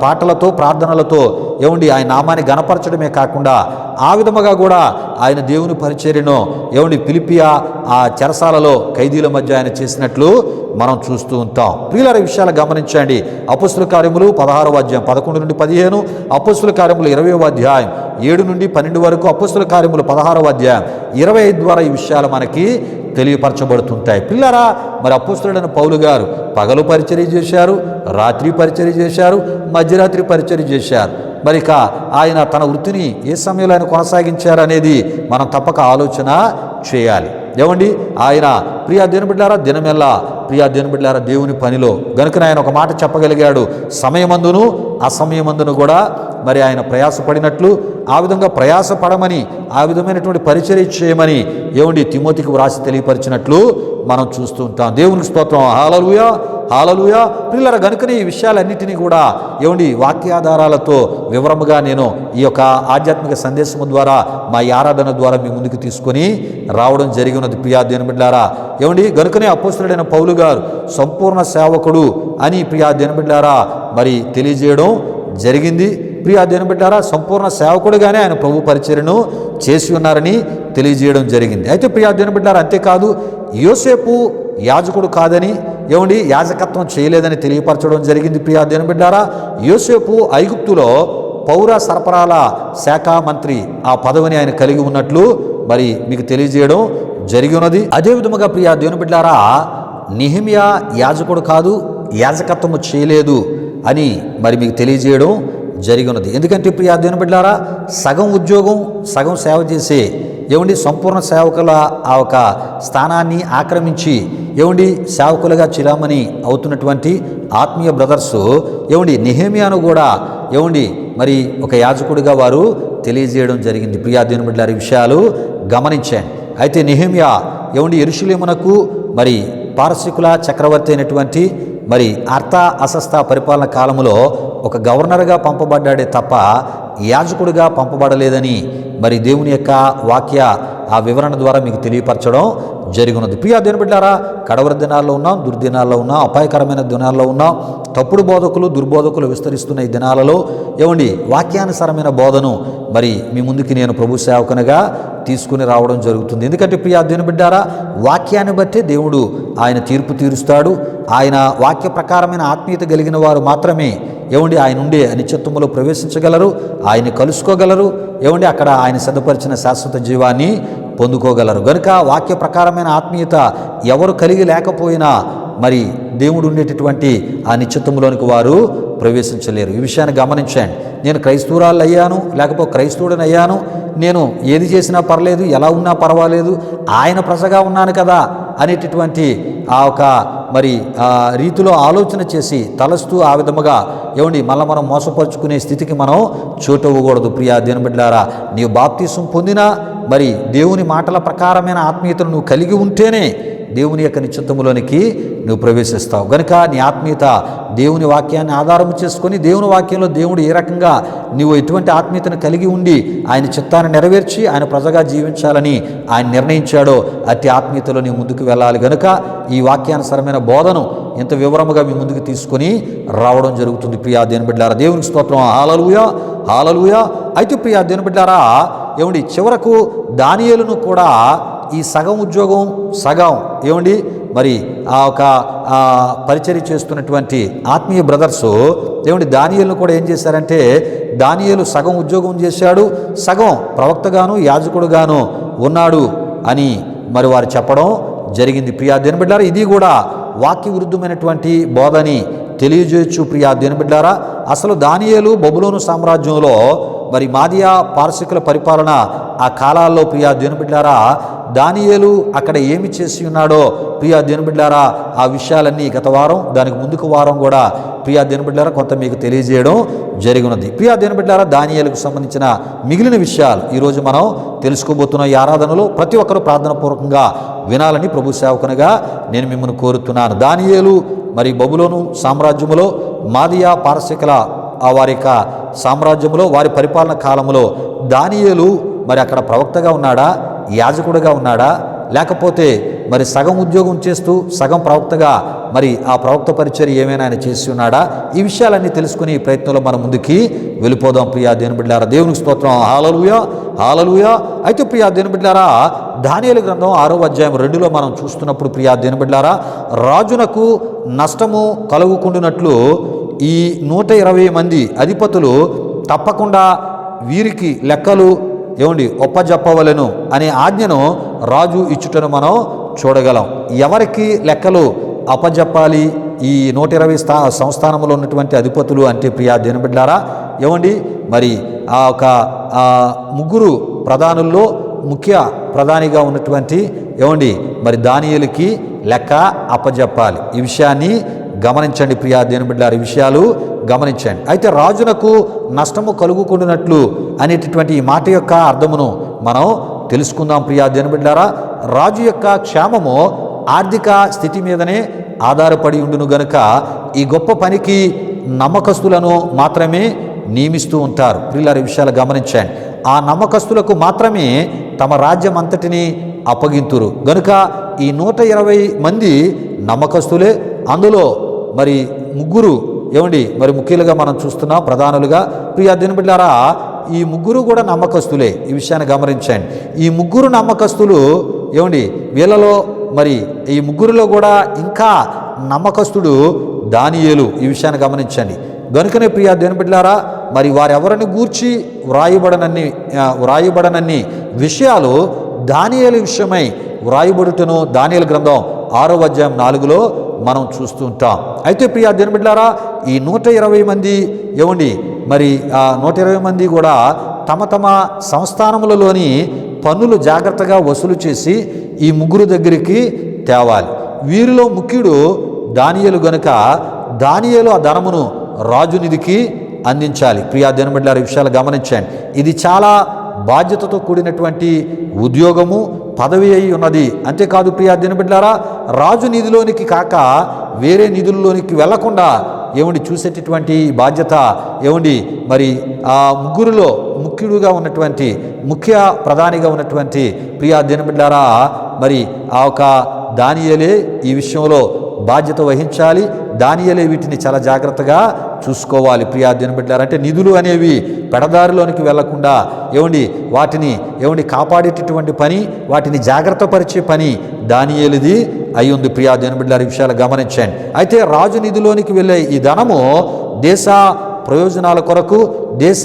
పాటలతో ప్రార్థనలతో ఏమండి ఆయన నామాన్ని గణపరచడమే కాకుండా ఆ విధముగా కూడా ఆయన దేవుని పరిచర్యను ఏమండి ఫిలిప్పియా ఆ చెరసాలలో ఖైదీల మధ్య ఆయన చేసినట్లు మనం చూస్తూ ఉంటాం. ప్రియులార విషయాలు గమనించండి. అపొస్తలుల కార్యములు 16వ అధ్యాయం 11 నుండి 15, అపొస్తలుల కార్యములు 20వ అధ్యాయం 7 నుండి 12 వరకు, అపొస్తలుల కార్యములు 16వ అధ్యాయం 25 ద్వారా ఈ విషయాలు మనకి తెలియపరచబడుతుంటాయి. పిల్లరా, మరి అపొస్తలుడైన పౌలు గారు పగలు పరిచర్య చేశారు, రాత్రి పరిచర్య చేశారు, మధ్యరాత్రి పరిచర్య చేశారు. మరి ఇక ఆయన తన వృత్తిని ఏ సమయంలో ఆయన కొనసాగించారు అనేది మనం తప్పక ఆలోచన చేయాలి. ఏమండి, ఆయన ప్రియా దేవుని బిడ్డలారా దినమెల్లా ప్రియా దేవుని బిడ్డలారా దేవుని పనిలో గనుక ఆయన ఒక మాట చెప్పగలిగాడు, సమయమందును అసమయమందును కూడా మరి ఆయన ప్రయాసపడినట్లు ఆ విధంగా ప్రయాసపడమని ఆ విధమైనటువంటి పరిచర్య చేయమని ఏమండి తిమోతికి వ్రాసి తెలియపరిచినట్లు మనం చూస్తూ ఉంటాం. దేవునికి స్తోత్రం. హల్లెలూయా, హల్లెలూయా. పిల్లల గనుకనే ఈ విషయాలన్నింటినీ కూడా ఏమండి వాక్యాధారాలతో వివరముగా నేను ఈ యొక్క ఆధ్యాత్మిక సందేశము ద్వారా మా ఆరాధన ద్వారా మీ ముందుకు తీసుకొని రావడం జరిగినది. ప్రియా దేవుని బిడ్డలారా ఏమండి, గనుకనే అపొస్తలుడైన పౌలు గారు సంపూర్ణ సేవకుడు అని ప్రియా దేవుని బిడ్డలారా మరి తెలియజేయడం జరిగింది. ప్రియా దేవుని బిడ్డలారా సంపూర్ణ సేవకుడిగానే ఆయన ప్రభు పరిచర్యను చేసి ఉన్నారని తెలియజేయడం జరిగింది. అయితే ప్రియా దేవుని బిడ్డలారా అంతేకాదు, యోసేపు యాజకుడు కాదని ఏమండి యాజకత్వం చేయలేదని తెలియపరచడం జరిగింది. ప్రియా దేవుని బిడ్డలారా యోసేపు ఐగుప్తులో పౌర సరఫరాల శాఖ మంత్రి ఆ పదవిని ఆయన కలిగి ఉన్నట్లు మరి మీకు తెలియజేయడం జరిగి ఉన్నది. అదే విధముగా ప్రియా దేవుని బిడ్డలారా నెహెమ్యా యాజకుడు కాదు, యాజకత్వము చేయలేదు అని మరి మీకు తెలియజేయడం జరిగి ఉన్నది. ఎందుకంటే ప్రియా దేవుని బిడ్డలారా సగం ఉద్యోగం సగం సేవ చేసే ఏమండి సంపూర్ణ సేవకుల ఆ ఒక స్థానాన్ని ఆక్రమించి ఏమండి సేవకులుగా చిరామణి అవుతున్నటువంటి ఆత్మీయ బ్రదర్స్ ఏమండి నెహెమ్యాను కూడా ఏమండి మరి ఒక యాజకుడిగా వారు తెలియజేయడం జరిగింది. ప్రియా దేవుని బిడ్డలారా ఈ విషయాలు గమనించండి. అయితే నెహెమ్యా ఏమండి యెరూషలేమునకు మరి పారసీకుల చక్రవర్తి అయినటువంటి మరి అర్త అసస్త పరిపాలన కాలంలో ఒక గవర్నర్గా పంపబడ్డాడే తప్ప యాజకుడిగా పంపబడలేదని మరి దేవుని యొక్క వాక్య ఆ వివరణ ద్వారా మీకు తెలియపరచడం జరిగినది. ప్రియా దేవుని బిడ్డలారా కడవరి దినాల్లో ఉన్నాం, దుర్దినాల్లో ఉన్నాం, అపాయకరమైన దినాల్లో ఉన్నాం. తప్పుడు బోధకులు దుర్బోధకులు విస్తరిస్తున్న ఈ దినాలలో ఏమండి వాక్యానుసారమైన బోధను మరి మీ ముందుకి నేను ప్రభు సేవకునిగా తీసుకుని రావడం జరుగుతుంది. ఎందుకంటే ప్రియా దేవుని బిడ్డలారా వాక్యాన్ని బట్టి దేవుడు ఆయన తీర్పు తీరుస్తాడు. ఆయన వాక్య ప్రకారమైన ఆత్మీయత కలిగిన వారు మాత్రమే ఏమండి ఆయన ఉండే అనిత్యత్వములో ప్రవేశించగలరు, ఆయన్ని కలుసుకోగలరు, ఏమండి అక్కడ ఆయన సిద్ధపరిచిన శాశ్వత జీవాన్ని పొందుకోగలరు. గనుక వాక్య ప్రకారమైన ఆత్మీయత ఎవరు కలిగి లేకపోయినా మరి దేవుడు ఉండేటటువంటి ఆ నిత్యత్వంలోనికి వారు ప్రవేశించలేరు. ఈ విషయాన్ని గమనించండి. నేను క్రైస్తవురాలు అయ్యాను లేకపోతే క్రైస్తవుడిని అయ్యాను, నేను ఏది చేసినా పర్లేదు, ఎలా ఉన్నా పర్వాలేదు, ఆయన ప్రజగా ఉన్నాను కదా అనేటటువంటి ఆ ఒక మరి రీతిలో ఆలోచన చేసి తలస్తూ ఆ విధముగా ఏమండి మళ్ళీ మనం మోసపరుచుకునే స్థితికి మనం చోటు ఇవ్వకూడదు. ప్రియా దేవుని బిడ్డలారా నీవు బాప్తీసం పొందినా మరి దేవుని మాటల ప్రకారమైన ఆత్మీయతను నువ్వు కలిగి ఉంటేనే దేవుని యొక్క నిశ్చిత్తములోనికి నువ్వు ప్రవేశిస్తావు. గనుక నీ ఆత్మీయత దేవుని వాక్యాన్ని ఆధారం చేసుకొని దేవుని వాక్యంలో దేవుడు ఏ రకంగా నీవు ఎటువంటి ఆత్మీయతను కలిగి ఉండి ఆయన చిత్తాన్ని నెరవేర్చి ఆయన ప్రజగా జీవించాలని ఆయన నిర్ణయించాడో అట్టి ఆత్మీయతలో నీ ముందుకు వెళ్ళాలి. గనుక ఈ వాక్యానుసారమైన బోధను ఇంత వివరముగా మీ ముందుకు తీసుకొని రావడం జరుగుతుంది. ప్రియా దేవుని బిడ్డలారా దేవునికి స్తోత్రం. హల్లెలూయా, హల్లెలూయా. అయితే ప్రియా దేవుని బిడ్డలారా ఏమండి చివరకు దానియేలును కూడా ఈ సగం ఉద్యోగం సగం ఏమండి మరి ఆ ఒక పరిచర్య చేస్తున్నటువంటి ఆత్మీయ బ్రదర్స్ ఏమండి దానియేలును కూడా ఏం చేశారంటే దానియేలు సగం ఉద్యోగం చేశాడు, సగం ప్రవక్తగాను యాజకుడుగాను ఉన్నాడు అని మరి వారు చెప్పడం జరిగింది. ప్రియా దేవుని బిడ్డలారా ఇది కూడా వాక్య విరుద్ధమైనటువంటి బోధని తెలియజేయచ్చు. ప్రియా దేవుని బిడ్డలారా అసలు దానియేలు బబులోను సామ్రాజ్యంలో మరి మాదియా పారసీకుల పరిపాలన ఆ కాలాల్లో ప్రియా దేవుని బిడ్డలారా దానియేలు అక్కడ ఏమి చేసి ఉన్నాడో ప్రియా దేవుని బిడ్డలారా ఆ విషయాలన్నీ గత వారం దానికి ముందుకు వారం కూడా ప్రియా దేవుని బిడ్డలారా కొంత మీకు తెలియజేయడం జరిగినది. ప్రియా దేవుని బిడ్డలారా దానియేలుకు సంబంధించిన మిగిలిన విషయాలు ఈరోజు మనం తెలుసుకోబోతున్న ఈ ఆరాధనలో ప్రతి ఒక్కరూ ప్రార్థనాపూర్వకంగా వినాలని ప్రభు సేవకునిగా నేను మిమ్మల్ని కోరుతున్నాను. దానియేలు మరి బబులోను సామ్రాజ్యములో మాదియా పారసీకుల వారి యొక్క సామ్రాజ్యంలో వారి పరిపాలన కాలంలో దానియేలు మరి అక్కడ ప్రవక్తగా ఉన్నాడా, యాజకుడిగా ఉన్నాడా, లేకపోతే మరి సగం ఉద్యోగం చేస్తూ సగం ప్రవక్తగా మరి ఆ ప్రవక్త పరిచర్య ఏమైనా ఆయన చేసి ఉన్నాడా? ఈ విషయాలన్నీ తెలుసుకుని ఈ ప్రయత్నంలో మనం ముందుకి వెళ్ళిపోదాం. ప్రియా దేవుని బిడ్డలారా, దేవునికి స్తోత్రం. హల్లెలూయా, హల్లెలూయా. అయితే ప్రియా దేవుని బిడ్డలారా, దానియేలు గ్రంథం 6వ అధ్యాయం 2లో మనం చూస్తున్నప్పుడు ప్రియా దేవుని బిడ్డలారా, రాజునకు నష్టము కలుగుకుంటున్నట్లు ఈ 120 మంది అధిపతులు తప్పకుండా వీరికి లెక్కలు ఒప్పజెప్పవలెను అనే ఆజ్ఞను రాజు ఇచ్చుటను మనం చూడగలం. ఎవరికి లెక్కలు అప్పజెప్పాలి ఈ 120 సంస్థానంలో ఉన్నటువంటి అధిపతులు అంటే ప్రియా దేవుని బిడ్డలారా, మరి ఆ ముగ్గురు ప్రధానుల్లో ముఖ్య ప్రధానిగా ఉన్నటువంటి మరి దానియేలుకి లెక్క అప్పజెప్పాలి. ఈ విషయాన్ని గమనించండి ప్రియా దేవుని బిడ్డలారా, ఈ విషయాలు గమనించండి. అయితే రాజునకు నష్టము కలుగుకుంటున్నట్లు అనేటటువంటి ఈ మాట యొక్క అర్థమును మనం తెలుసుకుందాం. ప్రియా దేవుని బిడ్డలారా, రాజు యొక్క క్షేమము ఆర్థిక స్థితి మీదనే ఆధారపడి ఉండును గనుక ఈ గొప్ప పనికి నమ్మకస్తులను మాత్రమే నియమిస్తూ ఉంటారు. ప్రియులారా, ఈ విషయాలు గమనించండి. ఆ నమ్మకస్తులకు మాత్రమే తమ రాజ్యం అంతటిని అప్పగింతురు గనుక ఈ 120 మంది నమ్మకస్తులే. అందులో మరి ముగ్గురు మరి ముఖ్యులుగా మనం చూస్తున్నాం ప్రధానులుగా. ప్రియా దేవుని బిడ్డలారా, ఈ ముగ్గురు కూడా నమ్మకస్తులే. ఈ విషయాన్ని గమనించండి. ఈ ముగ్గురు నమ్మకస్తులు వీళ్ళలో మరి ఈ ముగ్గురులో కూడా ఇంకా నమ్మకస్తుడు దానియేలు. ఈ విషయాన్ని గమనించండి. గనుకనే ప్రియా దేవుని బిడ్డలారా, మరి వారెవరిని గూర్చి వ్రాయబడనన్ని విషయాలు దానియేలు విషయమై వ్రాయబడుటను దానియేలు గ్రంథం 6వ అధ్యాయం 4లో మనం చూస్తూ ఉంటాం. అయితే ప్రియా దేవుని బిడ్డలారా, ఈ 120 మంది మరి ఆ 120 మంది కూడా తమ తమ సంస్థానములలోని పన్నులు జాగ్రత్తగా వసూలు చేసి ఈ ముగ్గురు దగ్గరికి తేవాలి. వీరిలో ముఖ్యుడు దానియేలు గనుక దానియేలు ఆ ధనమును రాజునిధికి అందించాలి. ప్రియా దేవుని బిడ్డలారా, ఈ విషయాలు గమనించండి. ఇది చాలా బాధ్యతతో కూడినటువంటి ఉద్యోగము, పదవి అయి ఉన్నది. అంతేకాదు ప్రియా దేవుని బిడ్డలారా, రాజు నిధిలోనికి కాక వేరే నిధుల్లోనికి వెళ్లకుండా చూసేటటువంటి బాధ్యత మరి ఆ ముగ్గురులో ముఖ్యుడుగా ఉన్నటువంటి ముఖ్య ప్రధానిగా ఉన్నటువంటి ప్రియా దేవుని బిడ్డలారా, మరి ఆ ఒక దానియేలే ఈ విషయంలో బాధ్యత వహించాలి. దానియేలే వీటిని చాలా జాగ్రత్తగా చూసుకోవాలి. ప్రియా దేవుని బిడ్డలారా, అంటే నిధులు అనేవి పెడదారిలోనికి వెళ్లకుండా వాటిని కాపాడేటటువంటి పని, వాటిని జాగ్రత్త పరిచే పని దానియేలుది అయి ఉంది. ప్రియా దేవుని బిడ్డలారా, ఈ విషయాలు గమనించండి. అయితే రాజు నిధిలోనికి వెళ్ళే ఈ ధనము దేశ ప్రయోజనాల కొరకు, దేశ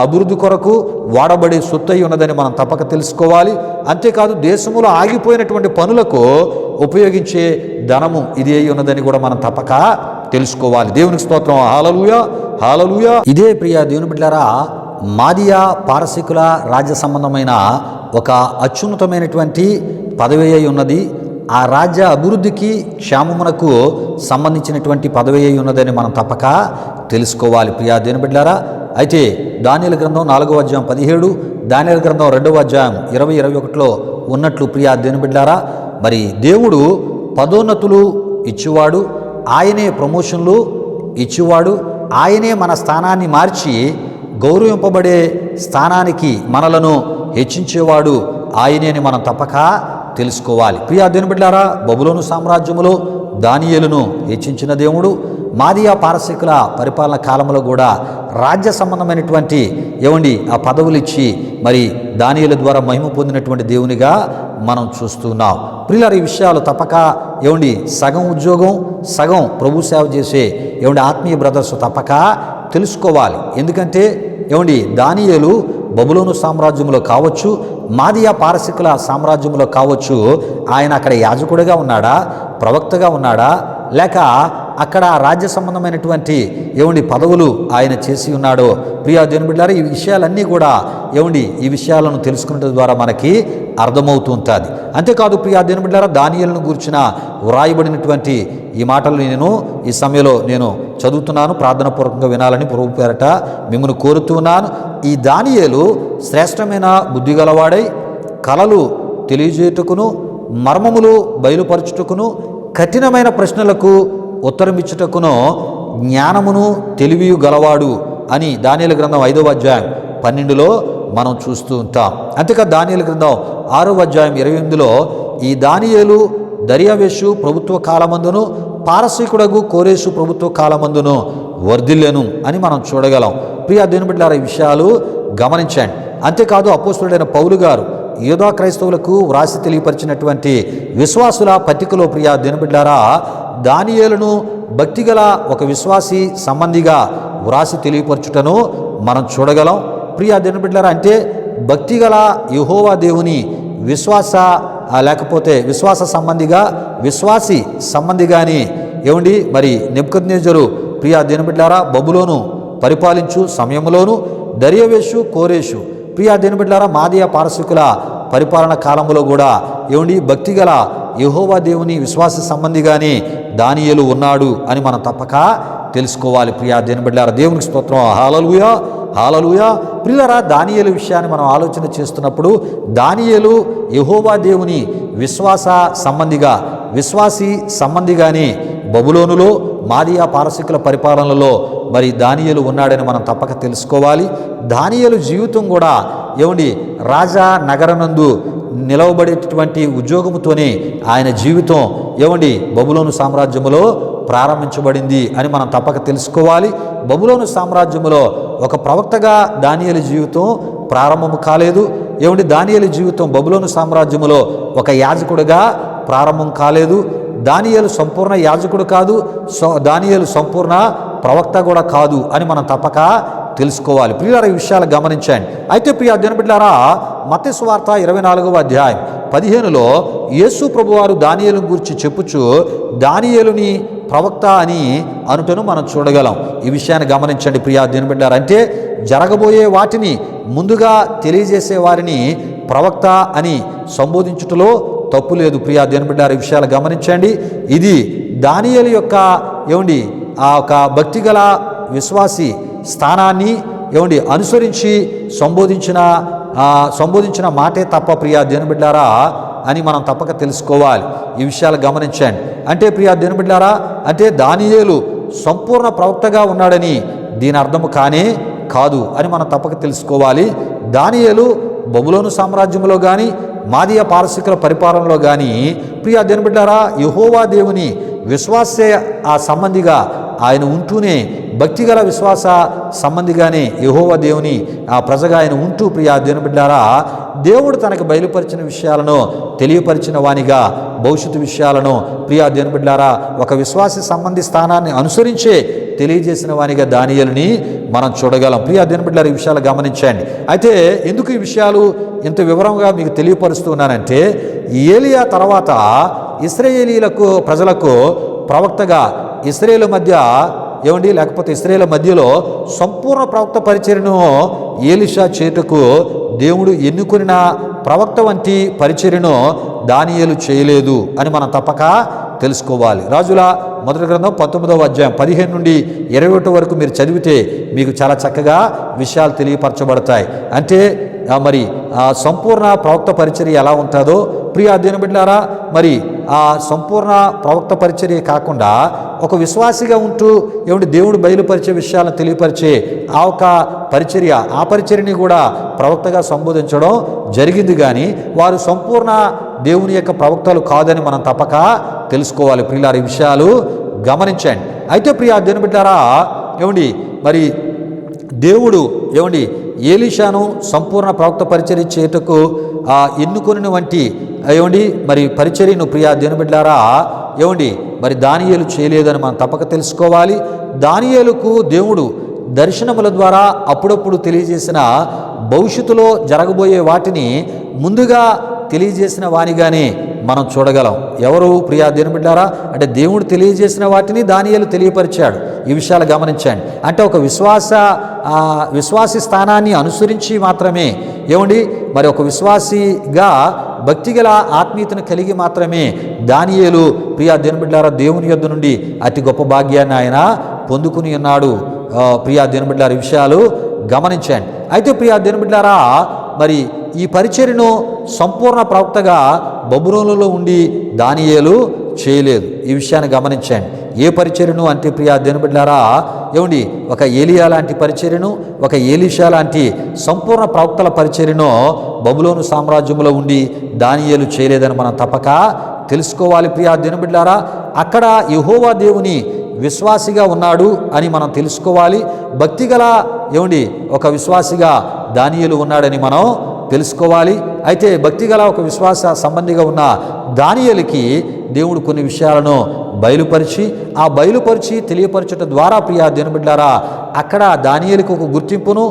అభివృద్ధి కొరకు వాడబడే సొత్తు అయి ఉన్నదని మనం తప్పక తెలుసుకోవాలి. అంతేకాదు దేశంలో ఆగిపోయినటువంటి పనులకు ఉపయోగించే ధనము ఇది అయి ఉన్నదని కూడా మనం తప్పక తెలుసుకోవాలి. దేవునికి స్తోత్రం. హల్లెలూయా, హల్లెలూయా. ఇదే ప్రియా దేవుని బిడ్డలారా, మాదియా పారసీకుల రాజ్య సంబంధమైన ఒక అత్యున్నతమైనటువంటి పదవి అయి ఉన్నది. ఆ రాజ్య అభివృద్ధికి క్షేమమునకు సంబంధించినటువంటి పదవి అయి ఉన్నదని మనం తప్పక తెలుసుకోవాలి. ప్రియా దేవుని బిడ్డలారా, అయితే దానియేలు గ్రంథం 4వ అధ్యాయం 17, దానియేలు గ్రంథం 2వ అధ్యాయం 20-21లో ఉన్నట్లు ప్రియా దేవుని బిడ్డలారా, మరి దేవుడు పదోన్నతులు ఇచ్చేవాడు, ఆయనే ప్రమోషన్లు ఇచ్చేవాడు, ఆయనే మన స్థానాన్ని మార్చి గౌరవింపబడే స్థానానికి మనలను హెచ్చించేవాడు ఆయనే అని మనం తప్పక తెలుసుకోవాలి. ప్రియా దేవుని బిడ్డలారా, బబులోను సామ్రాజ్యములో దానియేలును హెచ్చించిన దేవుడు మాదియా పారసీకుల పరిపాలన కాలంలో కూడా రాజ్య సంబంధమైనటువంటి ఆ పదవులు ఇచ్చి మరి దానియేలు ద్వారా మహిమ పొందినటువంటి దేవునిగా మనం చూస్తున్నాం. ప్రియులారా, ఈ విషయాలు తప్పక సగం ఉద్యోగం సగం ప్రభు సేవ చేసే ఆత్మీయ బ్రదర్స్ తప్పక తెలుసుకోవాలి. ఎందుకంటే దానియేలు బబులోను సామ్రాజ్యంలో కావచ్చు, మాదియా పారసీకుల సామ్రాజ్యంలో కావచ్చు, ఆయన అక్కడ యాజకుడిగా ఉన్నాడా, ప్రవక్తగా ఉన్నాడా, లేక అక్కడ రాజ్య సంబంధమైనటువంటి పదవులు ఆయన చేసి ఉన్నాడో ప్రియా దేవుని బిడ్డలారా, ఈ విషయాలన్నీ కూడా ఈ విషయాలను తెలుసుకునే ద్వారా మనకి అర్థమవుతూ ఉంటుంది. అంతేకాదు ప్రియా దేవుని బిడ్డలారా, దానియేలును గూర్చిన వ్రాయబడినటువంటి ఈ మాటలు నేను ఈ సమయంలో నేను చదువుతున్నాను. ప్రార్థనాపూర్వకంగా వినాలని ప్రభు పేరట మిమ్మల్ని కోరుతున్నాను. ఈ దానియేలు శ్రేష్టమైన బుద్ధి గలవాడై కలలు తెలియజేయుటకును, మర్మములు బయలుపరచుటకును, కఠినమైన ప్రశ్నలకు ఉత్తరమిచ్చుటకును జ్ఞానమును తెలివియు గలవాడు అని దానియేలు గ్రంథం 5వ అధ్యాయం 12లో మనం చూస్తూ ఉంటాం. అంతేకాదు దానియేలు గ్రంథం 6వ అధ్యాయం 28లో ఈ దానియేలు దర్యావేషు ప్రభుత్వ కాలమందును పారసీకుడగు కోరేషు ప్రభుత్వ కాలమందును వర్ధిల్లెను అని మనం చూడగలం. ప్రియా దేవుని బిడ్డలారా, ఈ విషయాలు గమనించండి. అంతేకాదు అపోస్తలుడైన పౌలు గారు యూదా క్రైస్తవులకు వ్రాసి తెలియపరిచినటువంటి విశ్వాసుల పట్టికలో ప్రియా దేవుని బిడ్డలారా, దానియేలును భక్తిగల ఒక విశ్వాసి సంబంధిగా వ్రాసి తెలియపరచుటను మనం చూడగలం. ప్రియా దేవుని బిడ్డలారా, అంటే భక్తిగల యెహోవా దేవుని లేకపోతే విశ్వాస సంబంధిగా విశ్వాసి సంబంధిగాని ఏమండి మరి నెబుకద్నెజరు ప్రియా దేవుని బిడ్డలారా బబులోను పరిపాలించు సమయంలోను దర్యావేషు కోరేషు ప్రియా దేవుని బిడ్డలారా మాదీయ పారసీకుల పరిపాలన కాలంలో కూడా ఏమండి భక్తిగల యెహోవా దేవుని విశ్వాస సంబంధిగాని దానియేలు ఉన్నాడు అని మనం తప్పక తెలుసుకోవాలి. ప్రియా దేవుని బిడ్డలారా, దేవునికి స్తోత్రం. హల్లెలూయా, హల్లెలూయా. ప్రియులారా, దానియేలు విషయాన్ని మనం ఆలోచన చేస్తున్నప్పుడు దానియేలు యెహోవా దేవుని విశ్వాసి సంబంధిగాని బబులోనులో మాదీయ పారసీకుల పరిపాలనలో మరి దానియేలు ఉన్నాడని మనం తప్పక తెలుసుకోవాలి. దానియేలు జీవితం కూడా ఏమండి రాజా నగరనందు నిలవబడేటటువంటి ఉద్యోగముతోనే ఆయన జీవితం ఏమండి బబులోను సామ్రాజ్యములో ప్రారంభించబడింది అని మనం తప్పక తెలుసుకోవాలి. బబులోను సామ్రాజ్యములో ఒక ప్రవక్తగా దానియేలు జీవితం ప్రారంభము కాలేదు. ఏమండి దానియేలు జీవితం బబులోను సామ్రాజ్యములో ఒక యాజకుడిగా ప్రారంభం కాలేదు. దానియేలు సంపూర్ణ యాజకుడు కాదు, దానియేలు సంపూర్ణ ప్రవక్త కూడా కాదు అని మనం తప్పక తెలుసుకోవాలి. ప్రియులారా, ఈ విషయాలు గమనించండి. అయితే ప్రియ దేవుని బిడ్డలారా, మత్తయి సువార్త 24వ అధ్యాయం 15లో యేసు ప్రభువారు దానియేలును గురించి చెప్పుచు దానియేలుని ప్రవక్త అని అనుటను మనం చూడగలం. ఈ విషయాన్ని గమనించండి ప్రియా దేవుని బిడ్డలారా. అంటే జరగబోయే వాటిని ముందుగా తెలియజేసే వారిని ప్రవక్త అని సంబోధించుటలో తప్పు లేదు. ప్రియా దేవుని బిడ్డలారా, ఈ విషయాలు గమనించండి. ఇది దానియేలు యొక్క ఏమండి ఆ ఒక భక్తిగల విశ్వాసి స్థానాన్ని ఏమండి అనుసరించి సంబోధించిన మాటే తప్ప ప్రియా దేవుని బిడ్డలారా అని మనం తప్పక తెలుసుకోవాలి. ఈ విషయాలు గమనించండి. అంటే ప్రియా దేవుని బిడ్డలారా, అంటే దానియేలు సంపూర్ణ ప్రవక్తగా ఉన్నాడని దీని అర్థము కాదు అని మనం తప్పక తెలుసుకోవాలి. దానియేలు బబులోను సామ్రాజ్యంలో కానీ మాదీయ పారసీకుల పరిపాలనలో కానీ ప్రియా దేవుని బిడ్డలారా యెహోవా దేవుని విశ్వాసే ఆ సంబంధిగా ఆయన ఉంటూనే భక్తిగల విశ్వాస సంబంధిగానే యెహోవా దేవుని ఆ ప్రజగా ఆయన ఉంటూ ప్రియా దేవుని బిడ్డలారా దేవుడు తనకు బయలుపరిచిన విషయాలను తెలియపరిచిన వానిగా భవిష్యత్తు విషయాలను ప్రియా దేవుని బిడ్డలారా ఒక విశ్వాస సంబంధి స్థానాన్ని అనుసరించే తెలియజేసిన వానిగా దానియేలుని మనం చూడగలం. ప్రియా దేవుని బిడ్డలారా, ఈ విషయాలు గమనించండి. అయితే ఎందుకు ఈ విషయాలు ఇంత వివరంగా మీకు తెలియపరుస్తున్నానంటే ఏలియా తర్వాత ఇశ్రాయేలీలకు ప్రజలకు ప్రవక్తగా ఇశ్రాయేలు మధ్య ఏమండి లేకపోతే ఇశ్రాయేలు మధ్యలో సంపూర్ణ ప్రవక్త పరిచర్యను ఎలీషా చేటుకు దేవుడు ఎన్నుకొనిన ప్రవక్త వంటి పరిచర్యను దానియేలు చేయలేదు అని మనం తప్పక తెలుసుకోవాలి. రాజుల మొదటి గ్రంథం 19వ అధ్యాయం 15 నుండి 21 వరకు మీరు చదివితే మీకు చాలా చక్కగా విషయాలు తెలియపరచబడతాయి. అంటే మరి ఆ సంపూర్ణ ప్రవక్త పరిచర్య ఎలా ఉంటుందో ప్రియా దేవుని బిడ్డలారా మరి ఆ సంపూర్ణ ప్రవక్త పరిచర్య కాకుండా ఒక విశ్వాసిగా ఉంటూ ఏమిటి దేవుడు బయలుపరిచే విషయాలను తెలియపరిచే ఆ ఒక పరిచర్యని కూడా ప్రవక్తగా సంబోధించడం జరిగింది. కానీ వారు సంపూర్ణ దేవుని యొక్క ప్రవక్తలు కాదని మనం తప్పక తెలుసుకోవాలి. ప్రియులారా, ఈ విషయాలు గమనించండి. అయితే ప్రియా దేవుని బిడ్డలారా ఏమండి మరి దేవుడు ఏమండి ఎలీషాను సంపూర్ణ ప్రవక్త పరిచర్య చేయుటకు ఎన్నుకొని వంటి ఏమండి మరి పరిచర్యను ప్రియా దేవుని బిడ్డలారా ఏమండి మరి దానియేలు చేయలేదని మనం తప్పక తెలుసుకోవాలి. దానియేలుకు దేవుడు దర్శనముల ద్వారా అప్పుడప్పుడు తెలియజేసిన భవిష్యత్తులో జరగబోయే వాటిని ముందుగా తెలియజేసిన వానిగానే మనం చూడగలం. ఎవరు ప్రియా దేవుని బిడ్డలారా అంటే దేవుడు తెలియజేసిన వాటిని దానియేలు తెలియపరిచాడు. ఈ విషయాలు గమనించండి. అంటే ఒక విశ్వాసి స్థానాన్ని అనుసరించి మాత్రమే ఏమండి మరి ఒక విశ్వాసిగా భక్తిగల ఆత్మీయతను కలిగి మాత్రమే దానియేలు ప్రియా దేవుని బిడ్డలారా దేవుని యొద్ద నుండి అతి గొప్ప భాగ్యాన్ని ఆయన పొందుకుని ఉన్నాడు. ప్రియా దేవుని బిడ్డలారా, ఈ విషయాలు గమనించండి. అయితే ప్రియా దేవుని బిడ్డలారా మరి ఈ పరిచర్యను సంపూర్ణ ప్రవక్తగా బబులోనులో ఉండి దానియేలు చేయలేదు. ఈ విషయాన్ని గమనించండి. ఏ పరిచర్యను అంటే ప్రియా దేవుని బిడ్డలారా ఏమండి ఒక ఏలియా లాంటి పరిచర్యను ఒక ఎలీషా లాంటి సంపూర్ణ ప్రవక్తల పరిచర్యను బబులోను సామ్రాజ్యంలో ఉండి దానియేలు చేయలేదని మనం తప్పక తెలుసుకోవాలి ప్రియా దినబిడ్లారా. అక్కడ యెహోవా దేవుని విశ్వాసిగా ఉన్నాడు అని మనం తెలుసుకోవాలి. భక్తిగల ఒక విశ్వాసిగా దానియేలు ఉన్నాడని మనం తెలుసుకోవాలి. అయితే భక్తిగల ఒక విశ్వాస సంబంధిగా ఉన్న దానియేలుకి దేవుడు కొన్ని విషయాలను బయలుపరిచి తెలియపరచట ద్వారా ప్రియా దినబిడ్లారా అక్కడ దానియేలుకి ఒక గుర్తింపును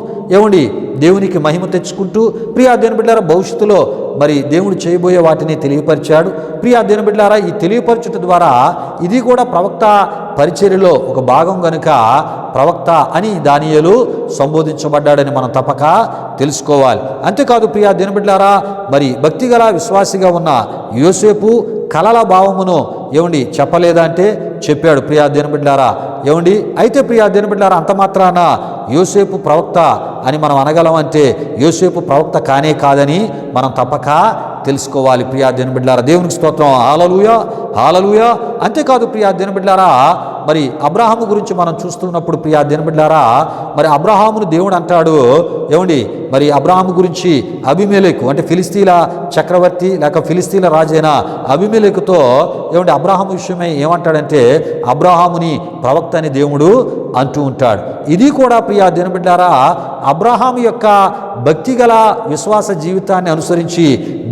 దేవునికి మహిమ తెచ్చుకుంటూ ప్రియా దినబిడ్లారా భవిష్యత్తులో మరి దేవుడు చేయబోయే వాటిని తెలియపరిచాడు. ప్రియా దినబిడ్లారా ఈ తెలియపరచట ద్వారా ఇది కూడా ప్రవక్త పరిచర్యలో ఒక భాగం గనుక ప్రవక్త అని దానియేలు సంబోధించబడ్డాడని మనం తప్పక తెలుసుకోవాలి. అంతేకాదు ప్రియా దినబిడ్లారా మరి భక్తిగల విశ్వాసిగా ఉన్న యోసేపు కలల భావమును చెప్పలేదా అంటే చెప్పాడు ప్రియా దినబిడ్లారా. అయితే ప్రియా దినబిడ్లారా అంత మాత్రాన యోసేపు ప్రవక్త అని మనం అనగలమంటే యోసేపు ప్రవక్త కానే కాదని మనం తప్పక తెలుసుకోవాలి ప్రియా దినబిడ్లారా. దేవునికి స్తోత్రం. హల్లెలూయా హల్లెలూయా. అంతేకాదు ప్రియా దినబిడ్లారా మరి అబ్రహాము గురించి మనం చూస్తున్నప్పుడు ప్రియా దినబిడ్లారా మరి అబ్రహామును దేవుడు అంటాడు మరి అబ్రహాము గురించి అబీమెలెకు అంటే ఫిలిస్తీన్ల చక్రవర్తి లేక ఫిలిస్తీన్ల రాజైన అబీమెలెకుతో అబ్రహాము విషయమై ఏమంటాడంటే అబ్రహాముని ప్రవక్త అని దేవుడు అంటూ ఉంటాడు. ఇది కూడా ప్రియా దినబిడ్లారా అబ్రహాము యొక్క భక్తిగల విశ్వాస జీవితాన్ని అనుసరించి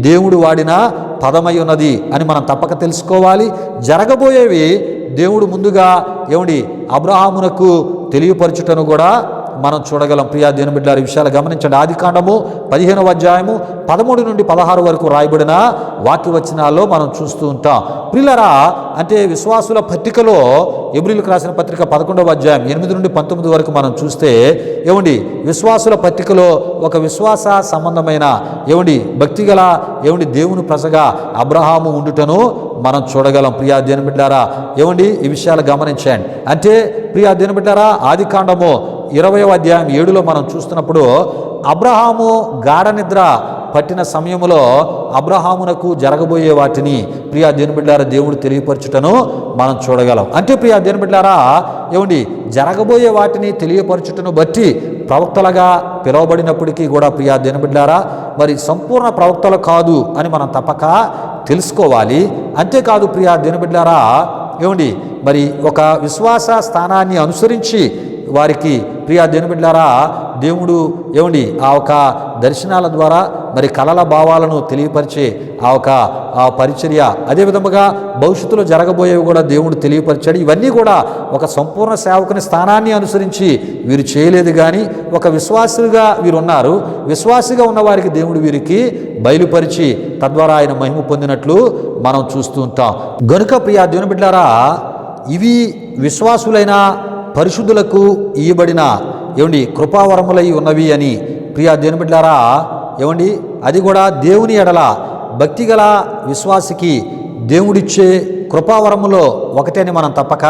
దేవుడు వాడిన పదమై ఉన్నది అని మనం తప్పక తెలుసుకోవాలి. జరగబోయేవి దేవుడు ముందుగా అబ్రహామునకు తెలియపరచుటను కూడా మనం చూడగలం ప్రియా దినబిడ్లారా. విషయాలు గమనించండి. ఆదికాండము 15వ అధ్యాయము 13 నుండి 16 వరకు రాయబడిన వాక్యవచనాల్లో మనం చూస్తూ ఉంటాం. ప్రియులారా అంటే విశ్వాసుల పత్రికలో ఎబ్రీయులకు రాసిన పత్రిక 11వ అధ్యాయం 8 నుండి 19 వరకు మనం చూస్తే విశ్వాసుల పత్రికలో ఒక విశ్వాస సంబంధమైన భక్తిగల దేవుని ప్రజగా అబ్రహాము ఉండుటను మనం చూడగలం ప్రియా దినబిడ్లారా. ఈ విషయాలు గమనించండి. అంటే ప్రియా దినబిడ్లారా ఆదికాండము 20వ అధ్యాయం 7లో మనం చూస్తున్నప్పుడు అబ్రహాము గాఢ నిద్ర పట్టిన సమయంలో అబ్రహామునకు జరగబోయే వాటిని ప్రియా దినబిడ్లారా దేవుడు తెలియపరచుటను మనం చూడగలం. అంటే ప్రియా దినబిడ్లారా జరగబోయే వాటిని తెలియపరచుటను బట్టి ప్రవక్తలుగా పిలువబడినప్పటికీ కూడా ప్రియా దినబిడ్లారా మరి సంపూర్ణ ప్రవక్తలు కాదు అని మనం తప్పక తెలుసుకోవాలి. అంతేకాదు ప్రియా దినబిడ్లారా మరి ఒక విశ్వాస స్థానాన్ని అనుసరించి వారికి ప్రియా దినబిడ్లారా దేవుడు ఆ ఒక దర్శనాల ద్వారా మరి కలల భావాలను తెలియపరిచే ఆ పరిచర్య అదే విధముగా భవిష్యత్తులో జరగబోయేవి కూడా దేవుడు తెలియపరిచాడు. ఇవన్నీ కూడా ఒక సంపూర్ణ సేవకుని స్థానాన్ని అనుసరించి వీరు చేయలేదు. కానీ ఒక విశ్వాసులుగా వీరు ఉన్నారు. విశ్వాసిగా ఉన్న వారికి దేవుడు వీరికి బయలుపరిచి తద్వారా ఆయన మహిమ పొందినట్లు మనం చూస్తూ ఉంటాం. గనుక ప్రియా దినబిడ్లారా ఇవి విశ్వాసులైన పరిశుద్ధులకు ఇయ్యబడిన కృపావరములై ఉన్నవి అని ప్రియా దినబిడ్లారా అది కూడా దేవుని ఎడల భక్తిగల విశ్వాసికి దేవుడిచ్చే కృపావరములో ఒకటని మనం తప్పక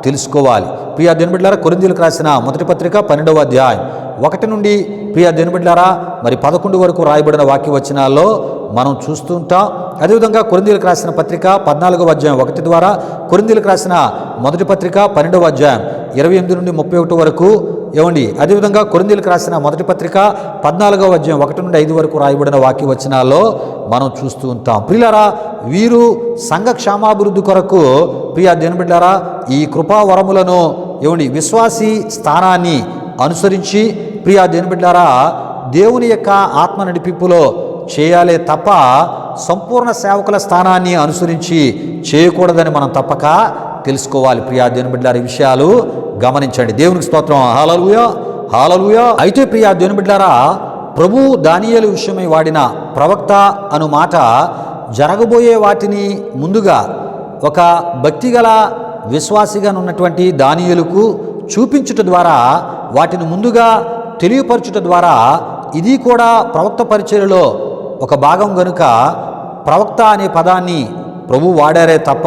తెలుసుకోవాలి. ప్రియా దినబిడ్లారా కొరింథీయులకు రాసిన మొదటి పత్రిక 12వ అధ్యాయం 1 నుండి ప్రియా దినబిడ్లారా మరి 11 వరకు రాయబడిన వాక్యవచనాల్లో మనం చూస్తూ ఉంటాం. అదేవిధంగా కొరింథీయులకు రాసిన పత్రిక 14వ అధ్యాయం 1 ద్వారా కొరింథీయులకు రాసిన మొదటి పత్రిక 12వ అధ్యాయం 28 నుండి 31 వరకు అదేవిధంగా కొరింథీయులకు రాసిన మొదటి పత్రిక 14వ అధ్యాయం 1 నుండి 5 వరకు రాయబడిన వాక్యవచనాల్లో మనం చూస్తూ ఉంటాం. ప్రియులారా వీరు సంఘ క్షేమాభివృద్ధి కొరకు ప్రియా దినబిడ్లారా ఈ కృపావరములను విశ్వాసీ స్థానాన్ని అనుసరించి ప్రియా దినబిడ్లారా దేవుని యొక్క ఆత్మ నడిపింపులో చేయాలే తప్ప సంపూర్ణ సేవకుల స్థానాన్ని అనుసరించి చేయకూడదని మనం తప్పక తెలుసుకోవాలి. ప్రియా దినబిడ్లారా ఈ విషయాలు గమనించండి. దేవునికి స్తోత్రం. హల్లెలూయా హల్లెలూయా. అయితే ప్రియా దినబిడ్లారా ప్రభు దానియేలు విషయమై వాడిన ప్రవక్త అను మాట జరగబోయే వాటిని ముందుగా ఒక భక్తిగల విశ్వాసిగా ఉన్నటువంటి దానియేలుకు చూపించుట ద్వారా వాటిని ముందుగా తెలియపరచుట ద్వారా ఇది కూడా ప్రవక్త పరిచర్యలో ఒక భాగం గనుక ప్రవక్త అనే పదాన్ని ప్రభు వాడారే తప్ప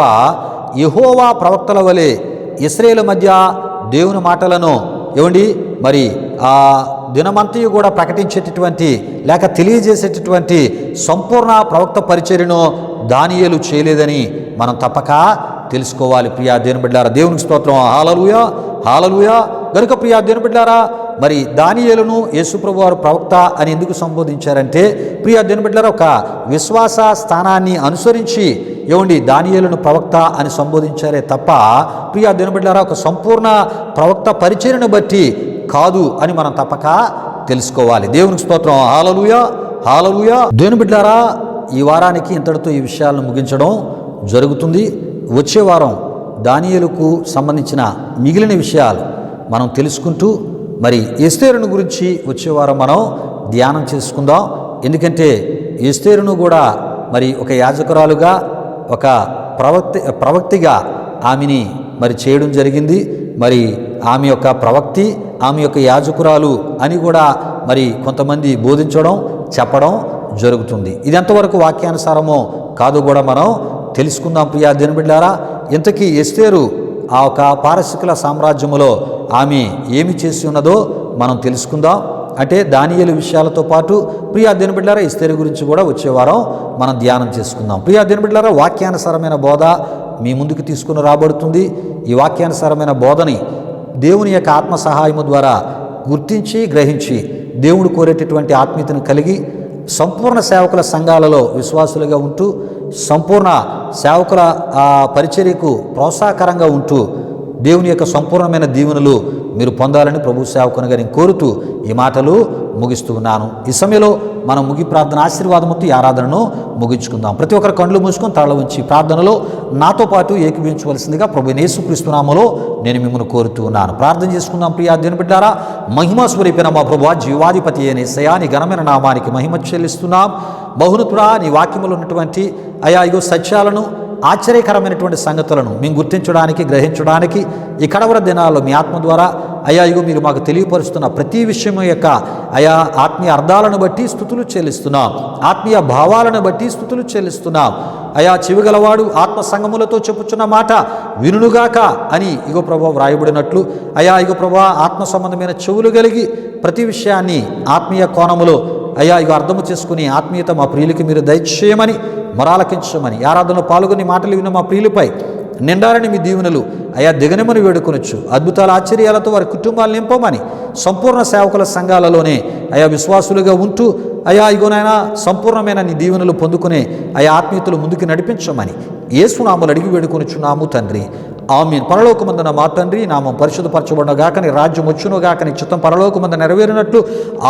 యెహోవా ప్రవక్తల వలె ఇశ్రాయేలు మధ్య దేవుని మాటలను మరి ఆ దినమంతయు కూడా ప్రకటించేటటువంటి లేక తెలియజేసేటటువంటి సంపూర్ణ ప్రవక్త పరిచర్యను దానియేలు చేయలేదని మనం తప్పక తెలుసుకోవాలి. ప్రియా దినబిడ్లారా దేవునికి స్తోత్రం. హల్లెలూయా హల్లెలూయా. గనుక ప్రియా దినబిడ్లారా మరి దానియేలును యేసుప్రభు వారు ప్రవక్త అని ఎందుకు సంబోధించారంటే ప్రియా దినబిడ్లారా ఒక విశ్వాస స్థానాన్ని అనుసరించి ఏమండి దానియేలును ప్రవక్త అని సంబోధించారే తప్ప ప్రియా దేవుని బిడ్డలారా ఒక సంపూర్ణ ప్రవక్త పరిచర్యను బట్టి కాదు అని మనం తప్పక తెలుసుకోవాలి. దేవునికి స్తోత్రం. హల్లెలూయా, హల్లెలూయా. దేవుని బిడ్డలారా, ఈ వారానికి ఇంతటితో ఈ విషయాలను ముగించడం జరుగుతుంది. వచ్చే వారం దానియేలుకు సంబంధించిన మిగిలిన విషయాలు మనం తెలుసుకుంటూ మరి ఎస్తేరును గురించి వచ్చే వారం మనం ధ్యానం చేసుకుందాం. ఎందుకంటే ఎస్తేరును కూడా మరి ఒక యాజకురాలుగా ఒక ప్రవక్తిగా ఆమెని మరి చేయడం జరిగింది. మరి ఆమె యొక్క ప్రవక్తి, ఆమె యొక్క యాజకురాలు అని కూడా మరి కొంతమంది బోధించడం చెప్పడం జరుగుతుంది. ఇది ఎంతవరకు వాక్యానుసారమో కాదు కూడా మనం తెలుసుకుందాం. ప్రియా దేవుని బిడ్డలారా, ఇంతకీ ఎస్తేరు ఆ ఒక పారసికుల సామ్రాజ్యములో ఆమె ఏమి చేసి ఉన్నదో మనం తెలుసుకుందాం. అంటే దానియేలు విషయాలతో పాటు ప్రియా దేవుని బిడ్డలారా ఎస్తేరు గురించి కూడా వచ్చే వారం మనం ధ్యానం చేసుకుందాం. ప్రియా దేవుని బిడ్డలారా, వాక్యానుసారమైన బోధ మీ ముందుకు తీసుకుని రాబడుతుంది. ఈ వాక్యానుసారమైన బోధని దేవుని యొక్క ఆత్మ సహాయము ద్వారా గుర్తించి గ్రహించి దేవుడు కోరేటటువంటి ఆత్మీయతను కలిగి సంపూర్ణ సేవకుల సంఘాలలో విశ్వాసులుగా ఉంటూ సంపూర్ణ సేవకుల పరిచర్యకు ప్రోత్సాహకరంగా ఉంటూ దేవుని యొక్క సంపూర్ణమైన దీవెనలు మీరు పొందాలని ప్రభు సేవకునిగా నేను కోరుతూ ఈ మాటలు ముగిస్తూ ఉన్నాను. ఈ సమయంలో మనం ముగి ప్రార్థన ఆశీర్వాదముతో ఈ ఆరాధనను ముగించుకుందాం. ప్రతి ఒక్కరు కళ్ళు మూసుకొని తల ఉంచి ప్రార్థనలో నాతో పాటు ఏకీభవించవలసిందిగా ప్రభు యేసుక్రీస్తు నామములో నేను మిమ్మల్ని కోరుతూ ఉన్నాను. ప్రార్థన చేసుకుందాం. ప్రియా దేవుని బిడ్డలారా, మహిమ స్వరూపిన మా ప్రభువా, జీవాధిపతి అయిన యేసయ్యా, నీ ఘనమైన నామానికి మహిమ చెల్లిస్తున్నాం. బహునతుడా, నీ వాక్యములో ఉన్నటువంటి ఇగో సత్యాలను ఆశ్చర్యకరమైనటువంటి సంగతులను మేము గుర్తించడానికి గ్రహించడానికి ఈ కడవర దినాల్లో మీ ఆత్మ ద్వారా ఇగో మీరు మాకు తెలియపరుస్తున్న ప్రతి విషయం యొక్క ఆత్మీయ అర్థాలను బట్టి స్తుతులు చెల్లిస్తున్నాం. ఆత్మీయ భావాలను బట్టి స్తుతులు చెల్లిస్తున్నాం. చెవిగలవాడు ఆత్మ సంగములతో చెప్పుచున్న మాట వినుగాక అని ఇగో ప్రభా వ్రాయబడినట్లు ఇగో ప్రభా ఆత్మ సంబంధమైన చెవులు కలిగి ప్రతి విషయాన్ని ఆత్మీయ కోణములో ఇగో అర్థము చేసుకుని ఆత్మీయత మా ప్రియులకి మీరు దయచేయమని మొరాలకించమని ఆరాధనలో పాల్గొని మాటలు విన్న మా ప్రియులపై నిండాలని మీ దీవెనలు దిగనమని వేడుకొనొచ్చు. అద్భుతాల ఆశ్చర్యాలతో వారి కుటుంబాలు నింపమని సంపూర్ణ సేవకుల సంఘాలలోనే విశ్వాసులుగా ఉంటూ ఇగోనైనా సంపూర్ణమైన నీ దీవెనలు పొందుకునే ఆత్మీయతలు ముందుకు నడిపించమని యేసునామములో అడిగి వేడుకొనుచున్నాము తండ్రి. ఆమేన్. పరలోకమందున మా తండ్రి, నామం పరిశుద్ధపరచబడునుగాక, నీ రాజ్యం వచ్చునుగాక, నీ చిత్తం పరలోకమందు నెరవేరినట్లు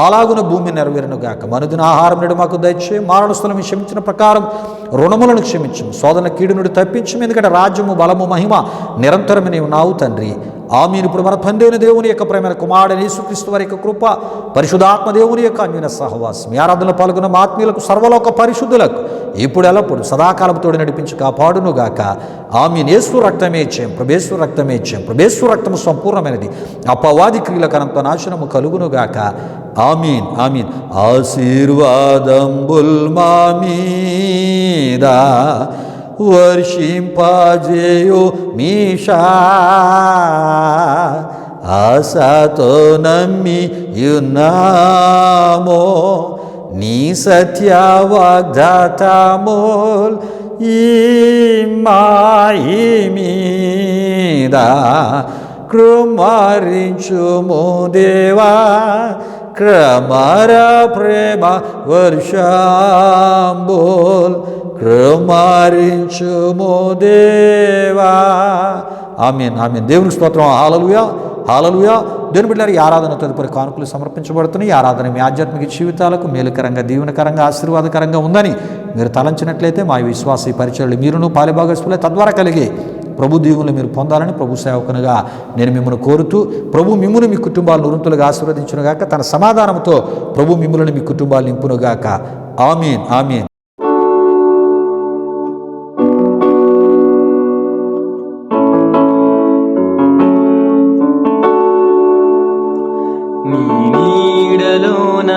అలాగున భూమి నెరవేరునుగాక. మనుదిన ఆహారం నేడు మాకు దయచేయి. మారణస్థలం క్షమించిన ప్రకారం రుణములను క్షమించము. శోధన కీడు నుండి తప్పించము. ఎందుకంటే రాజ్యము బలము మహిమ నిరంతరమే నీవు నావు తండ్రి. ఆమేన్. ఇప్పుడు మన తండ్రి అయిన దేవుని యొక్క ప్రేమైన కుమారుడైన యేసుక్రీస్తు వారి యొక్క కృప, పరిశుద్ధాత్మ దేవుని యొక్క అన్యోన్య సహవాసం, ఆరాధనలో పాల్గొన్న మా ఆత్మీయులకు సర్వలోక పరిశుద్ధులకు ఇప్పుడు ఎల్లప్పుడు సదాకాలంతో నడిపించి కాపాడునుగాక. ఆమేన్. యేసు రక్తమే ఇచ్చాం, ప్రభేశ్వర రక్తమే ఇచ్చాం. ప్రభేశ్వర రక్తము సంపూర్ణమైనది. అపవాది క్రియలకు అనంత నాశనము కలుగునుగాక. ఆమీన్, ఆమీన్. ఆశీర్వాదంబుల్ మా మీద వర్షింపజేయు మీషా, ఆశతో నమ్మి యున్నామో నీ సత్య వాగ్దాతముల్ ఈ మాయి మీద కృమరించుము దేవా, క్రమర ప్రేమ వర్షంబుల్ కృమరించుము దేవా. ఆమేన్, ఆమేన్. దేవునికి స్తోత్రం. హల్లెలూయా, హల్లెలూయా. దేవుని బిడ్డలారా, ఈ ఆరాధన తదుపరి కానుకలు సమర్పించబడుతున్నాయి. ఈ ఆరాధన మీ ఆధ్యాత్మిక జీవితాలకు మేలుకరంగా, దీవెనకరంగా, ఆశీర్వాదకరంగా ఉందని మీరు తలంచినట్లయితే మా విశ్వాస పరిచయాలు మీరును పాలిభాగస్సులే తద్వారా కలిగి ప్రభు దీవులు మీరు పొందాలని ప్రభు సేవకునిగా నేను మిమ్మల్ని కోరుతూ ప్రభు మిమ్మును మీ కుటుంబాలను ఉరుంతులుగా ఆశీర్వదించునుగాక. తన సమాధానంతో ప్రభు మిమ్ములను మీ కుటుంబాలు నింపునుగాక. ఆమేన్, ఆమేన్. నీ నీడలోన